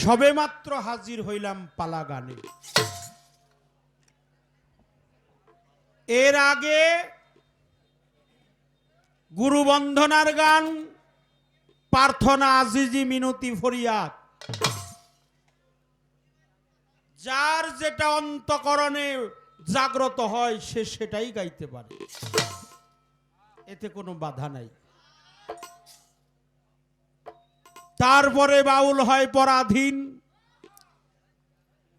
সবেমাত্র হাজির হইলাম পালা গানে। এর আগে গুরু বন্দনার গান, প্রার্থনা, আজিজি, মিনতি, ফরিয়াদ, যার যেটা অন্তঃকরণে জাগ্রত হয় সে সেটাই গাইতে পারে, এতে কোনো বাধা নাই। তারপরে বাউল হয় পরাধীন,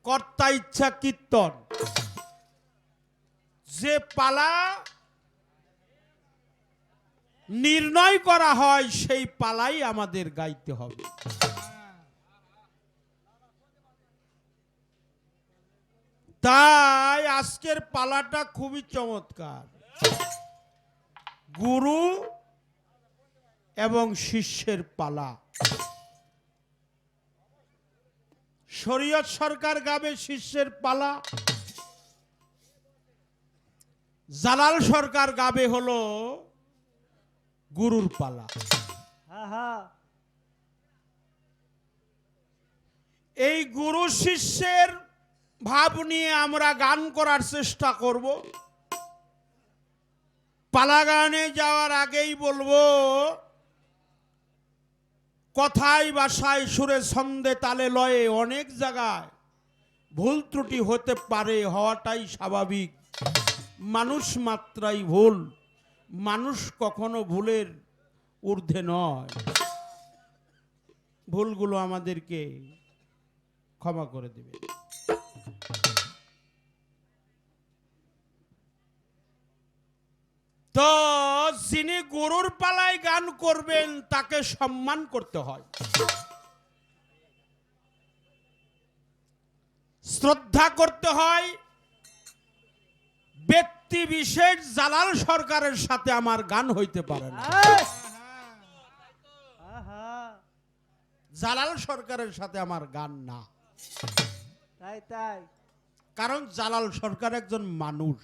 কর্তা ইচ্ছা কীর্তন। যে পালা নির্ণয় করা হয় সেই পালাই আমাদের গাইতে হবে। তাই আজকের পালাটা খুবই চমৎকার, গুরু এবং শিষ্যের পালা। শরীয়ত সরকার গাবে শিষ্যের পালা, জালাল সরকার গাবে হলো গুরুর পালা। এই গুরু শিষ্যের ভাব নিয়ে আমরা গান করার চেষ্টা করব। পালা গানে যাওয়ার আগেই বলবো, কথায় ভাষায় সুরে ছন্দে তালে লয়ে অনেক জায়গায় ভুল ত্রুটি হতে পারে, হওয়াটাই স্বাভাবিক। মানুষ মাত্রাই ভুল, মানুষ কখনো ভুলের ঊর্ধ্বে নয়। ভুলগুলো আমাদেরকে ক্ষমা করে দেবে। তো যিনি গুরুর পালায় গান করবেন তাকে সম্মান করতে হয়, শ্রদ্ধা করতে হয়। ব্যক্তি বিশেষ জালাল সরকারের সাথে আমার গান হইতে পারে না, জালাল সরকারের সাথে আমার গান না। তাই কারণ জালাল সরকার একজন মানুষ,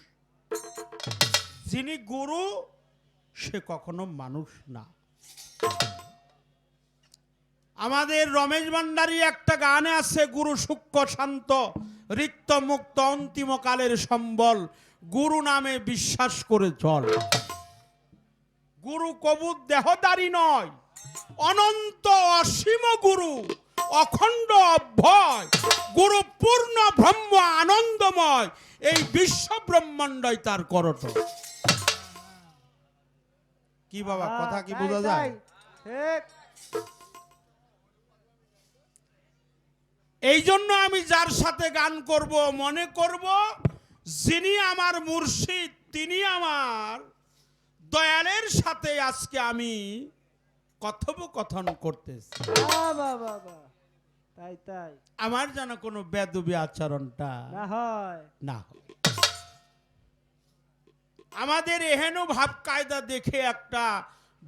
যিনি গুরু সে কখনো মানুষ না। আমাদের রমেশ ভান্ডারী একটা গানে আছে, গুরু সূক্ষ্ম শান্ত, রিক্ত মুক্ত, অন্তিম কালের সম্বল, গুরু নামে বিশ্বাস করে চল। গুরু কবু দেহদারী নয়, অনন্ত অসীম গুরু, অখণ্ড অভয় গুরু, পূর্ণ ব্রহ্ম আনন্দময়, এই বিশ্ব ব্রহ্মাণ্ডই তার করত। কি বাবা, কথা কি বোঝা যায়? এই জন্য আমি যার সাথে গান করব মনে করব যিনি আমার মুর্শিদ, তিনি আমার দয়ালের সাথে আজকে আমি কথোপকথন করতেছি। তাই আমার যেন কোনো বেদবি আচরণটা না হয়। আমাদের এহেন ভাব কায়দা দেখে একটা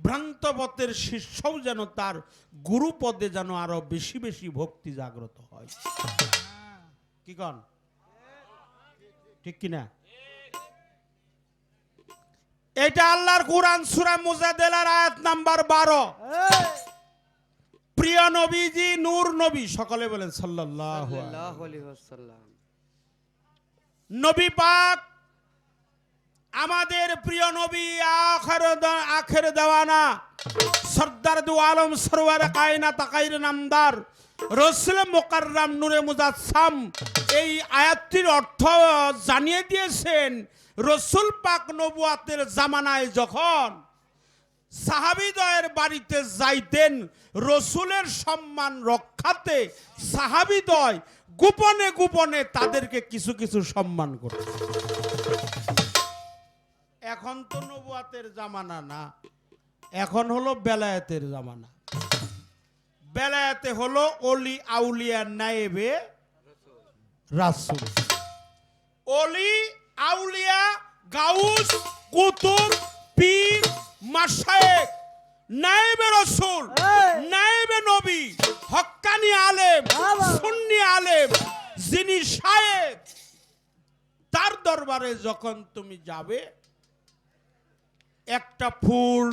ভ্রান্তপথের শিষ্যও যেন তার গুরু পদে যেন আরো বেশি বেশি ভক্তি জাগ্রত হয়। কি কন, ঠিক কিনা? এটা আল্লাহর কুরআন সূরা মুজাদালার আয়াত নাম্বার 12। প্রিয় নবীজি, নূর নবী, সকলে বলেন সাল্লাল্লাহু আলাইহি ওয়াসাল্লাম। নবী পাক আমাদের প্রিয় নবী, আখের দেওয়ানা, সরদার দু আলম, সরওয়ার কায়নাত, তাকাইর নামদার, রাসূল মুকাররম, নূরে মুজাসসাম, এই আয়াতটির অর্থ জানিয়ে দিয়েছেন। রাসূল পাক নবুয়াতের জামানায় যখন সাহাবীদ্বয়ের বাড়িতে যাইতেন, রাসূলের সম্মান রক্ষাতে সাহাবীদ্বয় গোপনে গোপনে তাদেরকে কিছু কিছু সম্মান করত। এখন তো নবুয়াতের জামানা না, এখন হলো বেলায়েতের জামানা। বেলায়েতে হলো অলি আউলিয়া নায়েবে রাসূল। অলি আউলিয়া, গাউস, কুতুব, পীর, মাশায়েখ, নায়েবে রাসূল, নায়েবে নবী, হক্কানি আলেম, সুন্নি আলেম, যিনি শায়েখ, তার দরবারে যখন তুমি যাবে, একটা ফুল,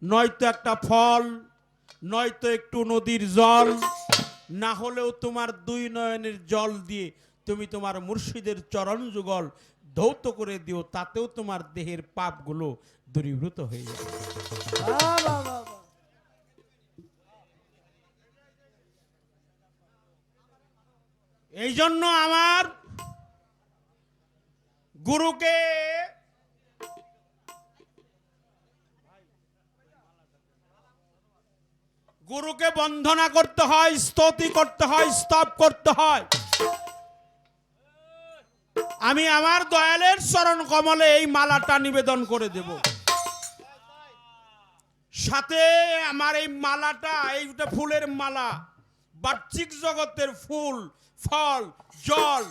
নয়তো একটা ফল, নয়তো একটু নদীর জল, না হলেও তোমার দুই নয়নের জল দিয়ে তুমি তোমার মুর্শিদের চরণ যুগল ধৌত করে দিও, তাতেও তোমার দেহের পাপগুলো দূরীভূত হয়ে যাবে। বাহ, বাহ, বাহ, বাহ। এই জন্য আমার গুরুকে বন্দনা করতে হয়, স্তুতি করতে হয়, স্তব করতে হয়। আমি আমার দয়ালের চরণ কমলে এই মালাটা নিবেদন করে দেব। সাথে আমার এই মালাটা, এইটা ফুলের মালা, বাহ্যিক জগতের ফুল, ফল, জল,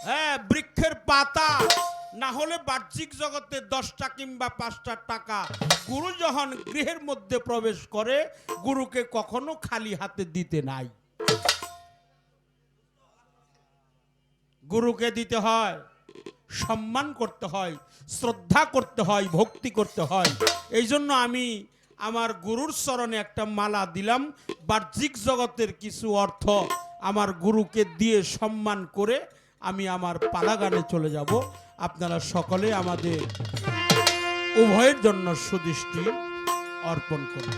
হ্যাঁ, বৃক্ষের পাতা, না হলে বাহ্যিক জগতে 10টা কিংবা 5টা টাকা। গুরু যখন গৃহের মধ্যে প্রবেশ করে, গুরুকে কখনো খালি হাতে দিতে নাই। গুরুকে দিতে হয়, সম্মান করতে হয়, শ্রদ্ধা করতে হয়, ভক্তি করতে হয়। এই জন্য আমি আমার গুরুর চরণে একটা মালা দিলাম। বাহ্যিক জগতের কিছু অর্থ আমার গুরুকে দিয়ে সম্মান করে আমি আমার পালাগানে চলে যাব। আপনারা সকলে আমাদের উভয়ের জন্য সুদৃষ্টি অর্পণ করুন।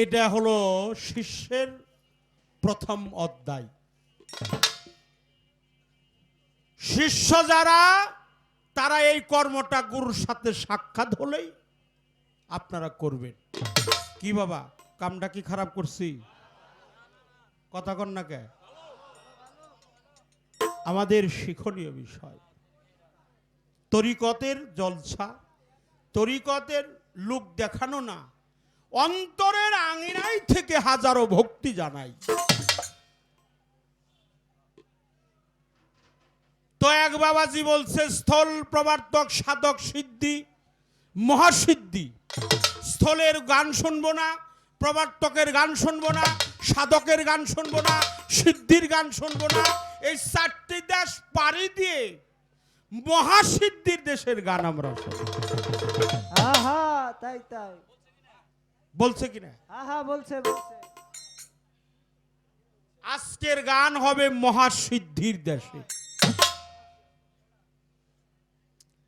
এটা হলো শিষ্যের প্রথম অধ্যায়। শিষ্য যারা, তারা এই কর্মটা গুরুর সাথে সাক্ষাৎ হলেই আপনারা করবেন। কি বাবা, কামটা কি খারাপ করছি? কথা কন না কে? আমাদের শিক্ষণীয় বিষয় তরিকতের জলসা, তরিকতের লোক দেখানো না, অন্তরের আঙিনায় থেকে হাজারো ভক্তি জানাই। তো এক বাবাজি বলছে, স্থল প্রবর্তক সাধক সিদ্ধি মহাসিদ্ধি। স্থলের গান শুনবো না, প্রবর্তকের গান শুনবো না, সাধকের গান শুনবো না, সিদ্ধির গান শুনবো না। এই 4টি দেশ পাড়ি দিয়ে মহাসিদ্ধির দেশের গান আমরা শুনবো। আহা, তাই তাই বলছে কিনা? আহা, বলছে বলছে। আজকের গান হবে মহাসিদ্ধির দেশে।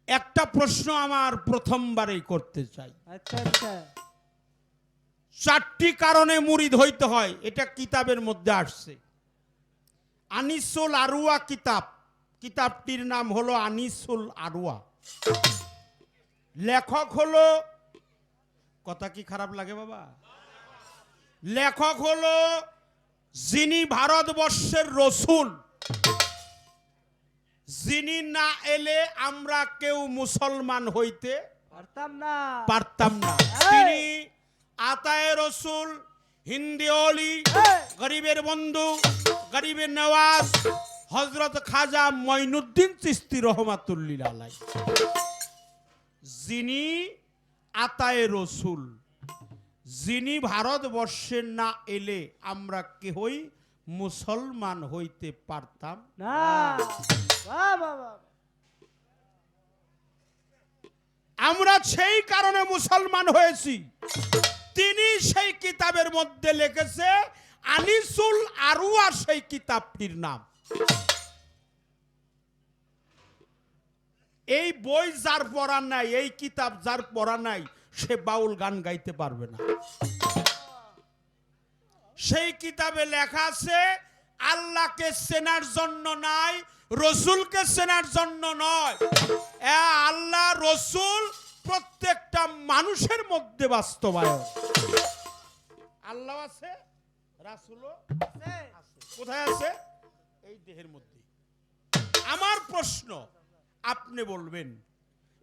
একটা প্রশ্ন আমার প্রথমবারেই করতে চাই। আচ্ছা আচ্ছা। 4টি কারণে মুরিদ হইতে হয়, এটা কিতাবের মধ্যে আসছে। আনিসুল আরুয়া কিতাব, কিতাবটির নাম হলো আনিসুল আরুয়া। লেখক হলো, কথা কি খারাপ লাগে বাবা? লেখক হলো যিনি ভারতবর্ষের রসুল, যিনি না এলে আমরা কেউ মুসলমান হইতে পারতাম না। তিনি আতায়ে রসুল, হিন্দি অলি, গরিবের বন্ধু, গরিবের নওয়াজ, হযরত খাজা মঈনুদ্দিন চিশতি রহমাতুল্লিল আলাইহি। যিনি আতায়ে রসুল, যিনি ভারতবর্ষে না এলে আমরা কেহই মুসলমান হইতে পারতাম না। বাহ, বাহ, বাহ। আমরা সেই কারণে মুসলমান হয়েছি। তিনি সেই কিতাবের মধ্যে লিখেছে, আনিসুল আরুয়া সেই কিতাবটির নাম। এই বই যার পড়া নাই, এই কিতাব যার পড়া নাই, সে বাউল গান গাইতে পারবে না। সেই কিতাবে লেখা আছে, আল্লাহকে চেনার জন্য নাই, রসুলকে চেনার জন্য নয়। আল্লাহ, রসুল প্রত্যেকটা মানুষের মধ্যে বাস্তবায়ন। আল্লাহ আছে, রাসূলও আছে। কোথায় আছে? এই দেহের মধ্যে। আমার প্রশ্ন, আপনি বলবেন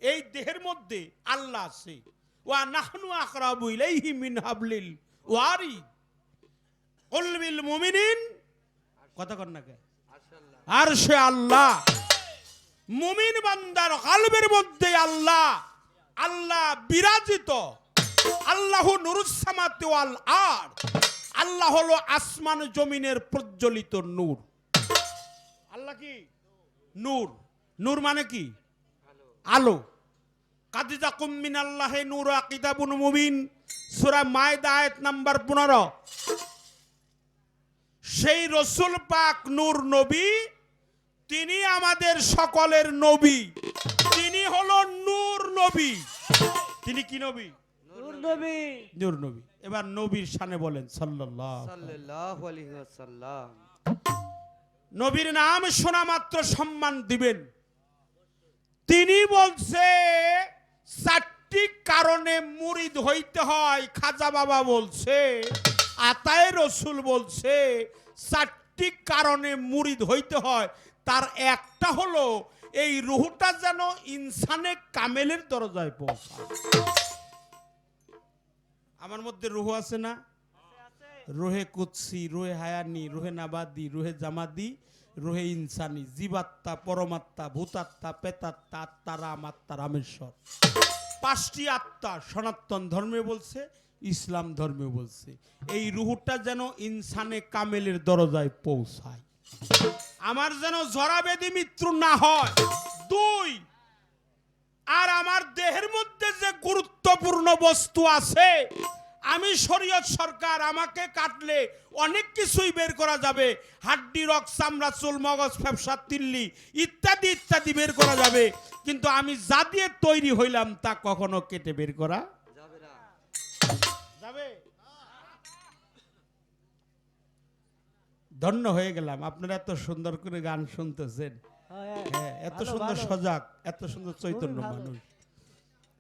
এই দেহের মধ্যে আল্লাহ আছে। ওয়া নাহনু আকরাবু ইলাইহি মিন হাবলিল ওয়ারিদ কুল বিল মুমিনিন, কথা কন না কে? আরশে আল্লাহ, মুমিন বান্দার কলবের মধ্যে আল্লাহ, আল্লাহ বিরাজিত। আল্লাহু নূরুস সামাতি ওয়াল আরদ, আল্লাহ হলো আসমান জমিনের প্রজ্বলিত নূর। আল্লাহ কি? নূর। নূর মানে কি? আলো। কাদিজাকুম মিনাল্লাহি নূরা কিতাবুন মুবিন, সূরা মায়দা আয়াত নাম্বার 15। সেই রাসূল পাক নূর নবী, তিনি আমাদের সকলের নবী। তিনি হলো নূর নবী। তিনি কি নবী? নূর নবী। নূর নবী। এবার নবীর শানে বলেন সাল্লাল্লাহু সাল্লাল্লাহু আলাইহি ওয়াসাল্লাম। নবীর নাম শোনা মাত্র সম্মান দিবেন। তিনি বলছে 4টি কারণে মুরিদ হইতে হয়। খাজা বাবা বলছে, আতায়ে রসুল বলছে 4টি কারণে মুরিদ হইতে হয়। তার একটা হলো এই রুহটা যেন ইনসানে কামেলের দরজায় পৌঁছায়। আমার মধ্যে রুহ আছে না? রোহে কুৎসি, রোহে হায়ানি, রোহে নাবাদি, রোহে জামাদি, রোহে ইনসানি, জীবাত্মা, পরমাত্মা, ভূতাত্মা, পেতাত্মা, আত্মা রাম, আত্মা রামেশ্বর। 5টি আত্মা সনাতন ধর্মে বলছে, ইসলাম ধর্মে বলছে। এই রুহটা যেন ইনসানে কামেলের দরজায় পৌঁছায়, আমার যেন জরাবেদি মৃত্যু না হয়। 2, আর আমার দেহের মধ্যে যে গুরুত্বপূর্ণ বস্তু আছে, আমি শরীয়ত সরকার, আমাকে কাটলে অনেক কিছুই বের করা যাবে। হাড্ডি, রক, চামড়া, চুল, মগজ, ফ্যাপসা, তিল্লি ইত্যাদি ইত্যাদি বের করা যাবে, কিন্তু আমি যা দিয়ে তৈরি হইলাম তা কখনো কেটে বের করা যাবে না। যাবে? ধন্য হয়ে গেলাম, আপনারা এত সুন্দর করে গান শুনতেছেন। হ্যাঁ, এত ভালো, সুন্দর ভালো। সজাগ, এত সুন্দর চৈতন্য খুবই ভালো। মানুষ।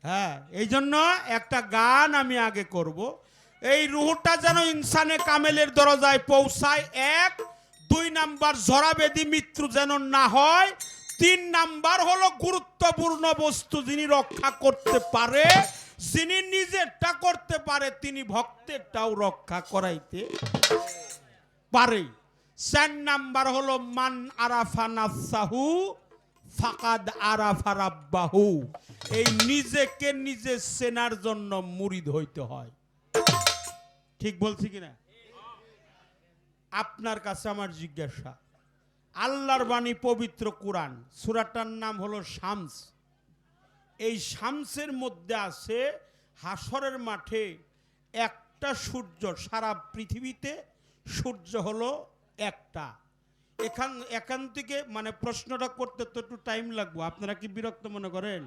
হ্যাঁ, এই জন্য একটা গান আমি আগে করব। এই রুহটা যেন ইনসানে কামেলের দরজায় পৌঁছায়। 1, 2 নাম্বার জরাবেদি মৃত্যু যেন না হয়। 3 নাম্বার হলো গুরুত্বপূর্ণ বস্তু যিনি রক্ষা করতে পারে, যিনি নিজেরটা করতে পারে, তিনি ভক্তেরটাও রক্ষা করাইতে পারে। 4 নাম্বার হলো মান আরাফা নাফসাহু ফাকাদ আরাফা রাব্বাহু। এই নিজেকে নিজে চেনার জন্য মুরিদ হইতে হয়। ঠিক বলছি কিনা? আপনার কাছে আমার জিজ্ঞাসা, আল্লাহর বাণী পবিত্র কোরআন, সূরাটার নাম হলো শামস। এই শামসের মধ্যে আছে হাসরের মাঠে একটা সূর্য, সারা পৃথিবীতে সূর্য হলো একটা। এখান থেকে মানে প্রশ্নটা করতে তো একটু টাইম লাগবে, আপনারা কি বিরক্ত মনে করেন?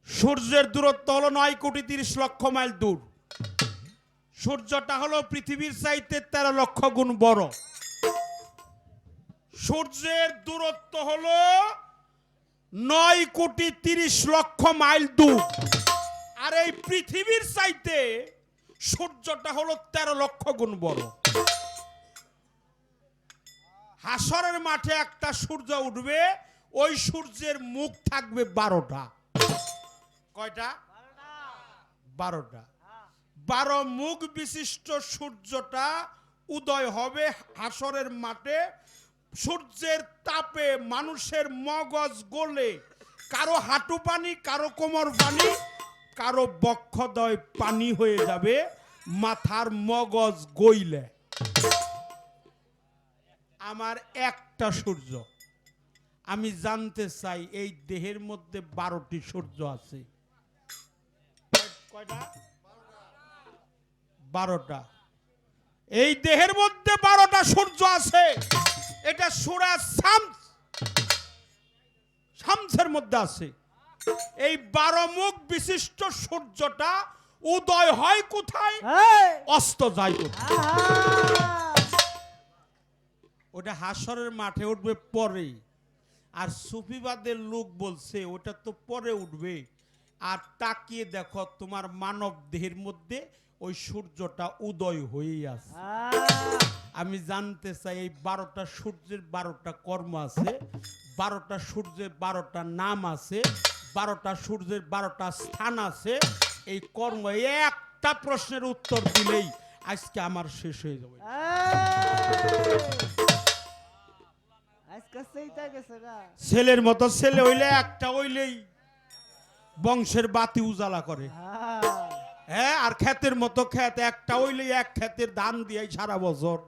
সূর্যের দূরত্ব হলো 9,30,00,000 মাইল দূর। সূর্যটা হলো পৃথিবীর চাইতে 13 লক্ষ গুণ বড়। সূর্যের দূরত্ব হলো 9,30,00,000 মাইল দূর। আর এই পৃথিবীর চাইতে সূর্যটা হলো 13 লক্ষ গুণ বড়। হাসরের মাঠে একটা সূর্য উঠবে, ওই সূর্যের মুখ থাকবে 12টা। কয়টা? 12টা। 12 মুখ বিশিষ্ট সূর্যটা উদয় হবে হাসরের মাঠে। সূর্যের তাপে মানুষের মগজ গলে, কারো হাঁটু পানি, কারো কোমর পানি, কারো বক্ষদ্বয় পানি হয়ে যাবে, মাথার মগজ গইলে। আমার একটা সূর্য। আমি জানতে চাই এই দেহের মধ্যে 12টি সূর্য আছে। কয়টা? 12টা। এই দেহের মধ্যে 12টা সূর্য আছে। এটা সূরা শামস, শামসের মধ্যে আছে। এই 12 মুখ বিশিষ্ট সূর্যটা উদয় হয় কোথায়, অস্ত যায় কোথায়? ওটা হাসরের মাঠে উঠবে পরে। আর সুফিবাদের লোক বলছে ওটা তো পরে উঠবে। আর তাকিয়ে দেখো তোমার মানব দেহের মধ্যে ওই সূর্যটা উদয় হয়েই আছে। আমি জানতে চাই এই 12টা সূর্যের 12টা কর্ম আছে, 12টা সূর্যের 12টা নাম আছে, 12টা সূর্যের 12টা স্থান আছে। এই কর্ম একটা প্রশ্নের উত্তর দিলেই আজকে আমার শেষ হয়ে যাবে। আজকে সেইটা গেছে না। ছেলের মতো ছেলে হইলে একটা হইলেই বংশের বাতি উজালা করে। হ্যাঁ, আর ক্ষেতের মতো ক্ষেত একটা হইলেই এক ক্ষেতের ধান দিয়ে সারা বছর।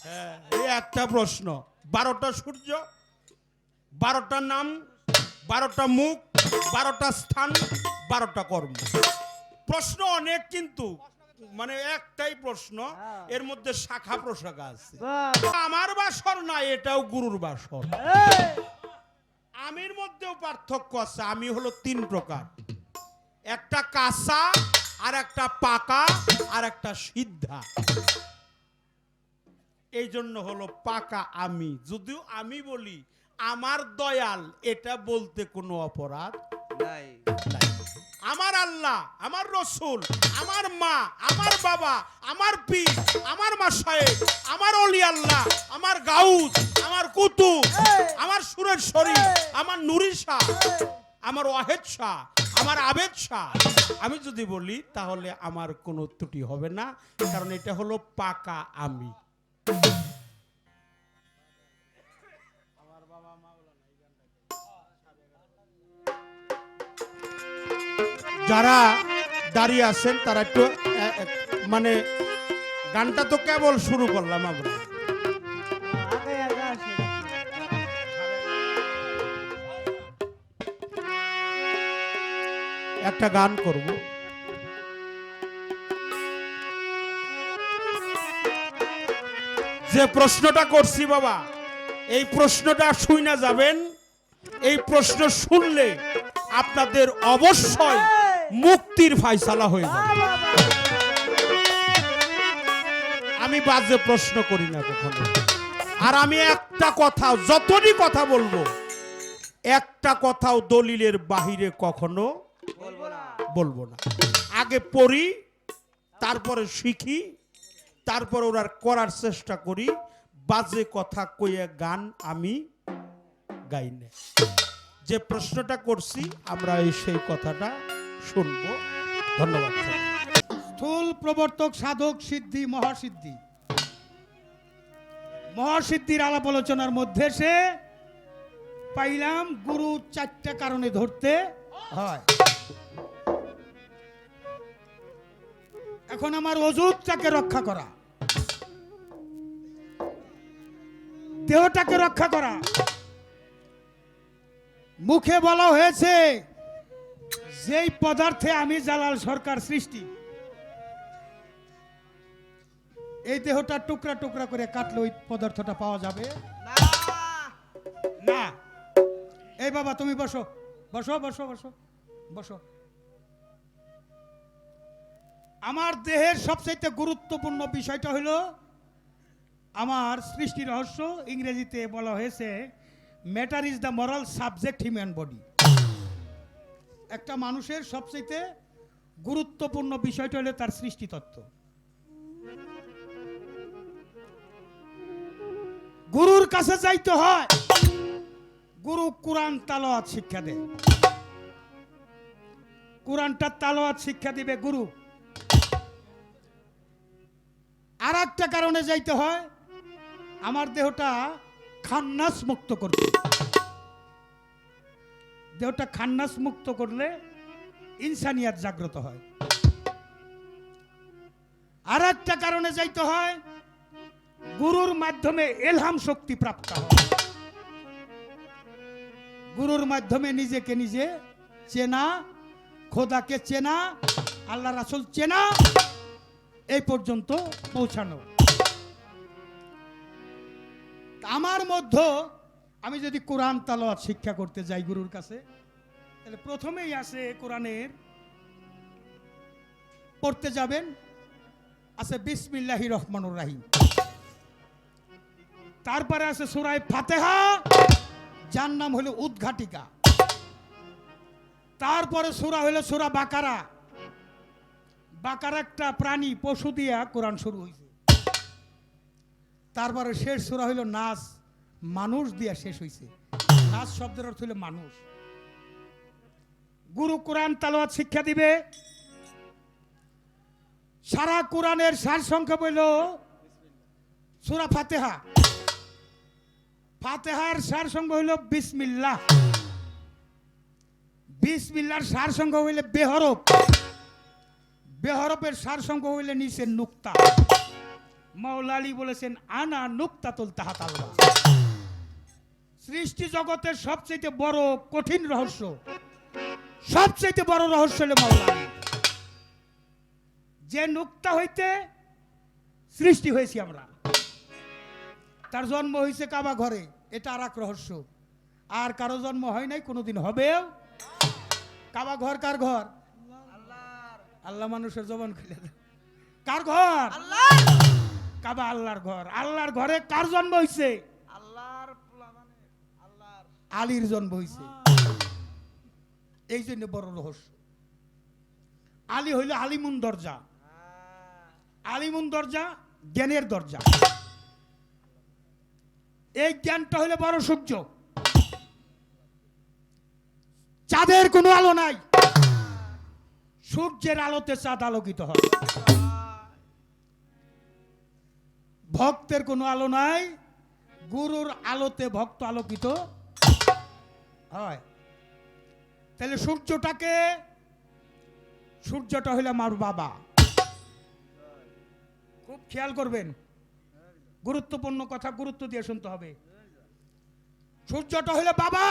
হ্যাঁ, এই একটা প্রশ্ন। 12টা সূর্য, 12টা নাম, 12টা মুখ, 12টা স্থান, 12টা কর্ম। প্রশ্ন অনেক, কিন্তু মানে একটাই প্রশ্ন, এর মধ্যে শাখা প্রশাখা আছে। আমার বাসর না, এটাও গুরুর বাসর। আমির মধ্যেও পার্থক্য আছে। আমি হলো 3 প্রকার, একটা কাঁচা, আর একটা পাকা, আর একটা সিদ্ধা। এই জন্য হলো পাকা আমি। যদিও আমি বলি আমার দয়াল, এটা বলতে কোনো অপরাধ নাই। আমার আল্লাহ, আমার রসুল, আমার মা, আমার বাবা, আমার পীর, আমার মাশায়েখ, আমার অলি আল্লাহ, আমার গাউস, আমার কুতুব, আমার সুরেশ্বরী, আমার নুরি শাহ, আমার ওয়াহেদ শাহ, আমার আবেদ শাহ। আমি যদি বলি তাহলে আমার কোনো ত্রুটি হবে না, কারণ এটা হলো পাকা আমি। যারা দাঁড়িয়ে আছেন তারা একটু মানে গানটা তো কেবল শুরু করলাম আমরা। আগে আগে আসে। একটা গান করব। যে প্রশ্নটা করছি বাবা, এই প্রশ্নটা শুনে যাবেন। এই প্রশ্ন শুনলে আপনাদের অবশ্যই মুক্তির ফায়সালা হয়ে যাবে। আমি বাজে প্রশ্ন করি না কখনো। আর আমি একটা কথা, যতই কথা বলবো, একটা কথাও দলিলের বাহিরে কখনো বলবো না। আগে পড়ি, তারপরে শিখি, তারপর ওরা করার চেষ্টা করি। বাজে কথা কইয়ে গান আমি গাই না। যে প্রশ্নটা করছি আমরা সেই কথাটা শুনবো। ধন্যবাদ। স্থূল প্রবর্তক, সাধক, সিদ্ধি, মহাসিদ্ধি। মহাসিদ্ধির আলাপ আলোচনার মধ্যে সে পাইলাম গুরু 4টা কারণে ধরতে হয়। এখন আমার অজুতটাকে রক্ষা করা, দেহটাকে রক্ষা করা। মুখে বলা হয়েছে যেই পদার্থে আমি জালাল সরকার সৃষ্টি, এই দেহটা টুকরা টুকরা করে কাটলে ওই পদার্থটা পাওয়া যাবে না। এই বাবা তুমি বসো বসো বসো বসো বসো। আমার দেহের সবচেয়ে গুরুত্বপূর্ণ বিষয়টা হলো আমার সৃষ্টি রহস্য। ইংরেজিতে বলা হয়েছে matter is the moral subject human body. একটা মানুষের সবচেয়ে গুরুত্বপূর্ণ বিষয়টা হলো তার সৃষ্টি তত্ত্ব। গুরুর কাছে যাইতে হয়, গুরু কোরআন তালাওয়াত শিক্ষা দেয়। কোরআনটা তালাওয়াত শিক্ষা দিবে গুরু। আর একটা কারণে যাইতে হয়, আমার দেহটা খান্নাস মুক্ত করতে। দেহটা খান্নাস মুক্ত করলে ইনসানিয়াত জাগ্রত হয়। আর একটা কারণে যাইতে হয়, গুরুর মাধ্যমে এলহাম শক্তি প্রাপ্ত হয়। গুরুর মাধ্যমে নিজেকে নিজে চেনা, খোদাকে চেনা, আল্লাহ রাসূল চেনা, এই পর্যন্ত পৌঁছানো। আমার মধ্যে আমি যদি কোরআন তালাওয়াত শিক্ষা করতে যাই গুরুর কাছে, তাহলে প্রথমেই আসে কোরআনের পড়তে যাবেন, আছে বিসমিল্লাহির রহমানুর রাহিম। তারপরে আছে সূরা ফাতিহা, যার নাম হলো উদ্ঘাটিকা। তারপরে সূরা হলো সূরা বাকারা। বাকারা একটা প্রাণী পশু দিয়া কোরআন শুরু হয়েছে। তারপরে শেষ সূরা হলো নাস, মানুষ দিয়া শেষ হয়েছে। নাস শব্দের অর্থ হলো মানুষ। গুরু কোরআন তালাওয়াত শিক্ষা দিবে। সারা কোরআনের সার সংখ্যা হইল সূরা ফাতিহা। ফাতিহার সার সংখ্যা হইল বিসমিল্লাহ। বিসমিল্লাহর সার সংখ্যা হইলে বেহরফ। বেহরফের সার সংখ্যা হইলে নিচে নুক্তা। মাওলা আলী বলেছেন আনা নুক্তাতুল তাহাত আল্লাহ। সৃষ্টি জগতের সবচেয়ে বড় কঠিন রহস্য, সবচেয়ে বড় রহস্য হলো মাওলা আলী। যে নুক্তা হইতে সৃষ্টি হয়েছি আমরা, তার জন্ম হয়েছে কাবা ঘরে, এটা আর এক রহস্য। আর কারো জন্ম হয় নাই, কোনোদিন হবেও। কাবা ঘর কার ঘর? আল্লাহ। মানুষের জবান খুলে দেয়, কার ঘর? কাবা আল্লাহর ঘর। আল্লাহর ঘরে কার জন্ম হয়েছে? আলীর জন্ম হয়েছে। এই জন্য বড় রহস্য। আলী হইল আলিমুন দরজা। আলিমুন দরজা জ্ঞানের দরজা। এই জ্ঞানটা হইলে বড় সূর্য। চাঁদের কোনো আলো নাই, সূর্যের আলোতে চাঁদ আলোকিত হয়। ভক্তের কোনো আলো নাই, গুরুর আলোতে ভক্ত আলোকিত হয়। তাহলে সূর্যটা হইল আমার বাবা। খুব খেয়াল করবেন, গুরুত্বপূর্ণ কথা গুরুত্ব দিয়ে শুনতে হবে। সূর্যটা হইল বাবা।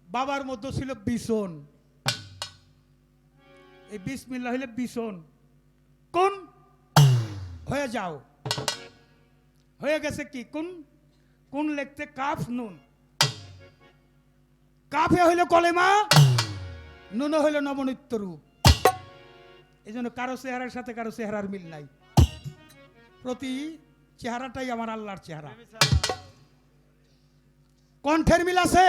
বাবার মধ্যে ছিল বিছন। এই বিসমিল্লাহ হইলে বিছন। কোন হয়ে যাও, হয়ে গেছে কি? কোন কোন লিখতে কাফ নুন। কাফে হইল কলেমা, নুন হইল নবনিত্য রূপ। এই জন্য কারো চেহারার সাথে কারো চেহারার মিল নাই। প্রতি চেহারাটাই আমার আল্লাহর চেহারা। কণ্ঠের মিল আছে?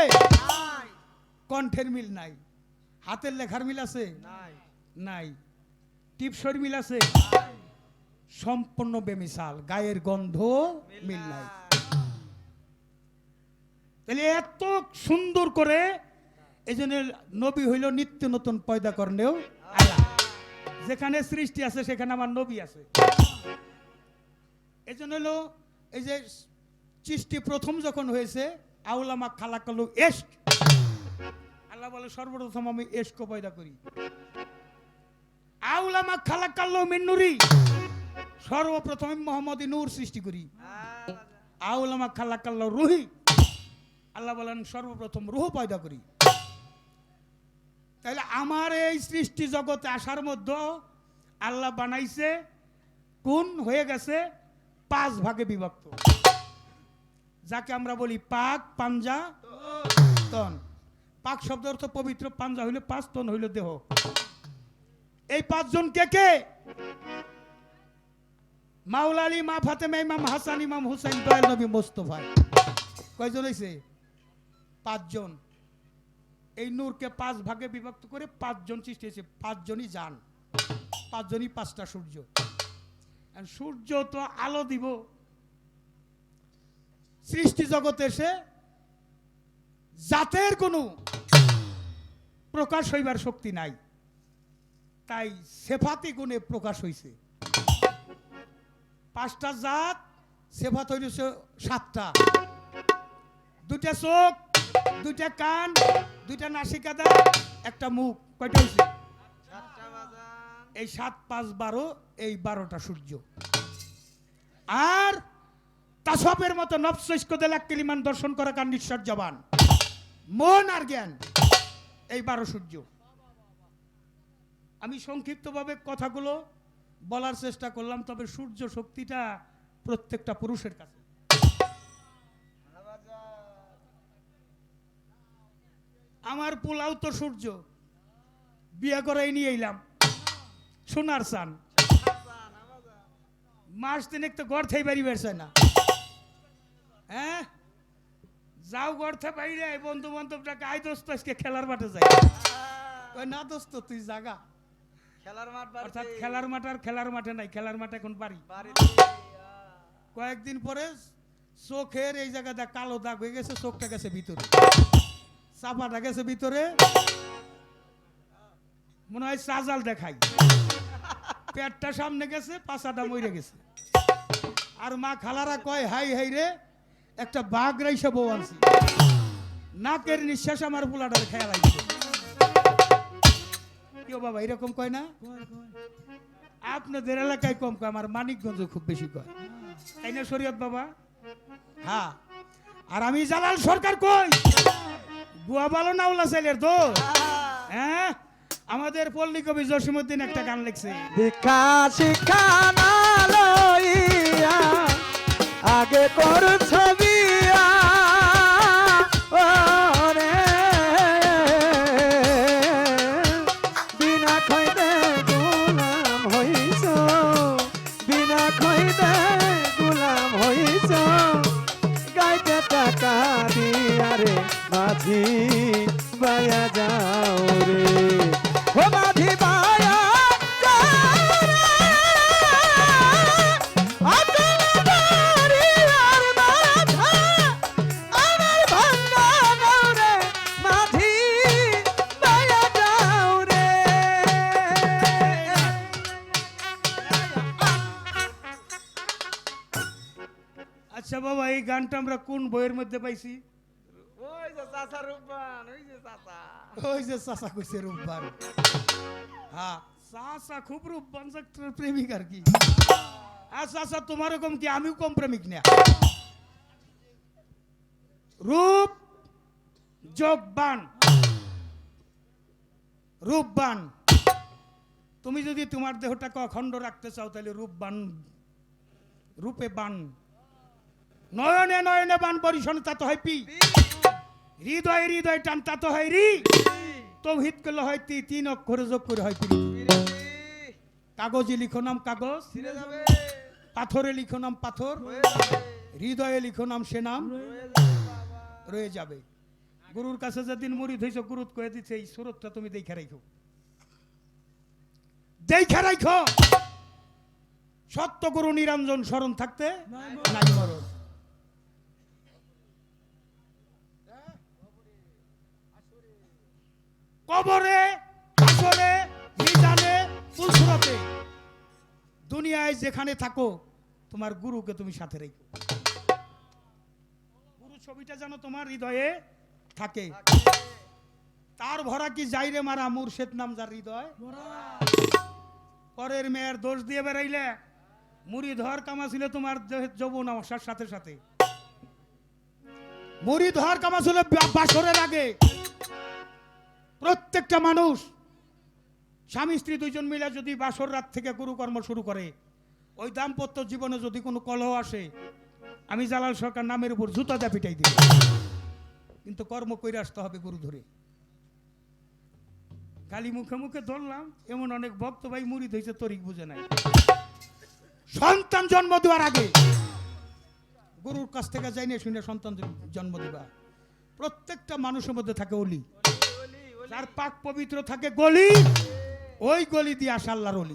কণ্ঠের মিল নাই। হাতের লেখার মিল আছে? নাই। টিপসর মিল আছে? সম্পূর্ণ বেমিসাল। গায়ের গন্ধ মিল নাই। তাহলে এত সুন্দর করে এই জন্য নবী হইল নিত্য নতুন পয়দা করলেও আল্লাহ। যেখানে সৃষ্টি আছে সেখানে আমার নবী আছে। এই জন্য হলো এই যে সৃষ্টি প্রথম যখন হয়েছে, আউলামা খালাকালু এশক। আল্লাহ বলে সর্বপ্রথম আমি এশক পয়দা করি। আউলামা খালাকালু মিন নূরি, সর্বপ্রথম মোহাম্মদী নূর সৃষ্টি করি। আউলামা খালাকালু রুহি, আল্লাহ বলেন সর্বপ্রথম রুহ পয়দা করি। তাহলে আমার এই সৃষ্টি জগতে আসার মধ্যে আল্লাহ বানাইছে কোন হয়ে গেছে 5 ভাগে বিভক্ত, যাকে আমরা বলি পাক, পাঞ্জা, তন। পাক শব্দ অর্থ পবিত্র, পাঞ্জা হইল 5, তন হইল দেহ। এই 5 জন কে কে? মাওলা আলী, মা ফাতেমা, ইমাম হাসান, ইমাম হুসাইন, দয়াল নবী মোস্তফা। কয়জন হইছে? 5 জন। এই নূরকে 5 ভাগে বিভক্ত করে 5 জন সৃষ্টি হয়েছে। 5 জনই যান, 5 জনই 5টা সূর্য। আর সূর্য তো আলো দিব। সৃষ্টি জগতে এসে জাতের কোনো প্রকাশ হইবার শক্তি নাই, তাই সেফাতি গুণে প্রকাশ হইছে। 5টা জাত, সেফাত হইছে 7টা। 2টা চোখ, 2টা কান, 2টা নাসিকাদা, 1টা মুখ। কয়টা হইছে? এই 7, 5, 12, এই 12টা সূর্য। আর তাসবের মতো নফস কো দেলাক কিলিমান দর্শন করা কান নিঃশ্বাস জবান, মন আর জ্ঞান, এই 12 সূর্য। আমি সংক্ষিপ্তভাবে কথাগুলো বলার চেষ্টা করলাম, তবে সূর্য শক্তিটা প্রত্যেকটা পুরুষের কাছে। আমার পোলাও তো সূর্য, বিয়ে করাই নিয়ে এলাম সোনার চান। মাস তিনেক তো ঘর থেকে বাড়ি বেরছে না। হ্যাঁ, যাও ঘর থেকে বাইরে, বন্ধু বান্ধবটাকে আই দোস্ত আজকে খেলার মাঠে যাই। কই না দোস্ত তুই জাগা, খেলার মাঠ অর্থাৎ খেলার মাঠ আর খেলার মাঠে নাই, খেলার মাঠ এখন বাড়ি। কয়েকদিন পরে চোখের এই জায়গাটা কালো দাগ হয়ে গেছে, চোখটা গেছে ভিতরে, চাপাটা গেছে ভিতরে, মনে হয় সাজাল দেখাই, পেটটা সামনে গেছে, পাছাটা মরে গেছে। আর মা খালারা কয় হাই হাই রে, একটা বাঘ রাইসা বউ আনছি, নাকের নিঃশ্বাস আমার পোলাটার খেয়াল আইছে। কেউ বাবা এরকম কয় না? আপনাদের এলাকায় কম কয়, আমার মানিকগঞ্জ খুব বেশি কয়, তাই না শরীয়ত বাবা? হ্যাঁ। আর আমি জালাল সরকার কই, বুয়া ভালো না ওলা ছেলের দোষ। হ্যাঁ, আমাদের পল্লী কবি জসীমউদ্দিন একটা গান লিখছে, দীক্ষা শিক্ষা না লইয়া আগে কর ছবিয়া ওরে বিনা খইতে গোলাম হইছ, বিনা খইতে গোলাম হইছ, গাইতে টাকা দিয়া রে মাঝি বায়া যাও রে, ও মাঝি বায়া যাও রে, আতল দরিয়ার মাথা আমার ভাঙ্গা গাও রে, মাঝি বায়া যাও রে। আচ্ছা বাবা এই গানটা আমরা কোন বইয়ের মধ্যে পাইছি? ওই যে চাচা রূপবান, ওই যে চাচা। ওই যে চাচা কইছে রূপবান। হ্যাঁ, চাচা খুব রূপবান প্রেমিক আর কি। আর চাচা তোমার রকম কি আমিও কম প্রেমিক না। রূপ যোগবান, রূপবান। তুমি যদি তোমার দেহটাকে অখণ্ড রাখতে চাও তাহলে রূপবান, রূপে বান, নয়নে নয়নে বান পরিশন তা তো হয় পি, হৃদয় হৃদয় টান তা তো হয় রি, তৌহিদ করলে হয় তি, তিন অক্ষরে যোগ করে হয় প্রীতি। কাগজে লিখো নাম কাগজ, ছিঁড়ে যাবে, পাথরে লিখো নাম পাথর, হয়ে যাবে, হৃদয়ে লিখো নাম সে নাম হয়ে যাবে। রয়ে যাবে। গুরুর কাছে যেদিন মুড়ি ধইছ গুরুত কয়ে দিচ্ছে এই সুরতটা তুমি দেখে রাখো, দেখে রাখো। সত্য গুরু নিরঞ্জন স্মরণ থাকতে নাই মরণ। কবরে, আসরে, মিজানে, ফুলসুরাতে, দুনিয়ায় যেখানে থাকো তোমার গুরুকে তুমি সাথে রেখো। গুরু ছবিটা যেন তোমার হৃদয়ে থাকে। তার ভরা কি যাইরে মারা মুর্শেদ নাম যার হৃদয়, পরের মেয়ের দোষ দিয়ে বেড়াইলে মুড়ি ধর কামা ছিল তোমার যৌবন আসার সাথে সাথে। মুড়ি ধর কামা ছিল বাসরের আগে। প্রত্যেকটা মানুষ স্বামী স্ত্রী দুইজন মিলে যদি বাসর রাত থেকে গুরুকর্ম শুরু করে, ওই দাম্পত্য জীবনে যদি কোনো কলহ আসে, আমি জালাল সরকার নামের উপর জুতা দা পিটাই দিই, কিন্তু কর্ম করে আসতে হবে গুরু ধরে। খালি মুখে মুখে ধরলাম এমন অনেক ভক্ত ভাই মুড়ি ধইছে তরিক বুঝে নাই। সন্তান জন্ম দেওয়ার আগে গুরুর কাছ থেকে যাই না শুনে সন্তান জন্ম দিবা। প্রত্যেকটা মানুষের মধ্যে থাকে অলি, যার পাক পবিত্র থাকে গলি, ওই গলি দিয়ে আসে আল্লাহর অলি।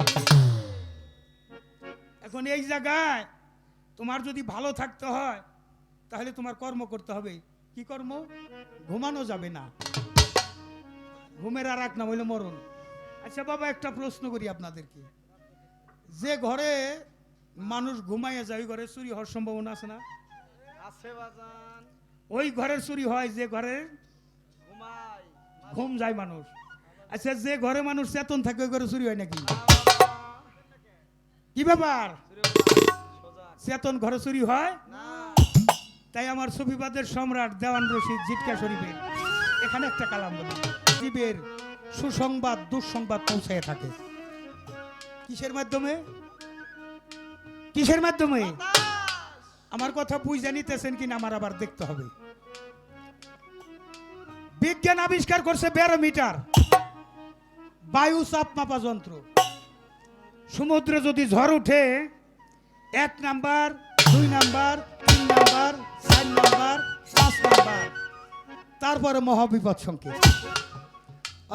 এখন এই জায়গায় তোমার যদি ভালো থাকতে হয় তাহলে তোমার কর্ম করতে হবে। কি কর্ম? ঘুমানো যাবে না, ঘুমের আর এক নাম হইল মরণ। আচ্ছা বাবা একটা প্রশ্ন করি আপনাদেরকে, যে ঘরে মানুষ ঘুমাইয়া যায় ওই ঘরে চুরি হওয়ার সম্ভাবনা আছে না? আছে বাজান, ওই ঘরের চুরি হয় যে ঘরে ঘুমাই, ঘুম যায় মানুষ। আচ্ছা যে ঘরে মানুষ চেতন থাকে ওই ঘরে চুরি হয় নাকি? কি ব্যাপার? সোজা চেতন ঘরে চুরি হয়? না, তাই আমার সুফিবাদের সম্রাট দেওয়ান রশিদ জিটকা শরীফের এখানে একটা কালাম বলি, জীবের সুসংবাদ দুঃসংবাদ পৌঁছায় থাকে কিসের মাধ্যমে? কিসের মাধ্যমে? আমার কথা বুঝে নিতেছেন কিনা আমার আবার দেখতে হবে। বিজ্ঞান আবিষ্কার করছে ব্যারোমিটার, বায়ু চাপ মাপা যন্ত্র। সমুদ্রে যদি ঝড় উঠে 1 number 2 number 3 number 4 number 5 number, তারপরে মহাবিপদ সংকেত,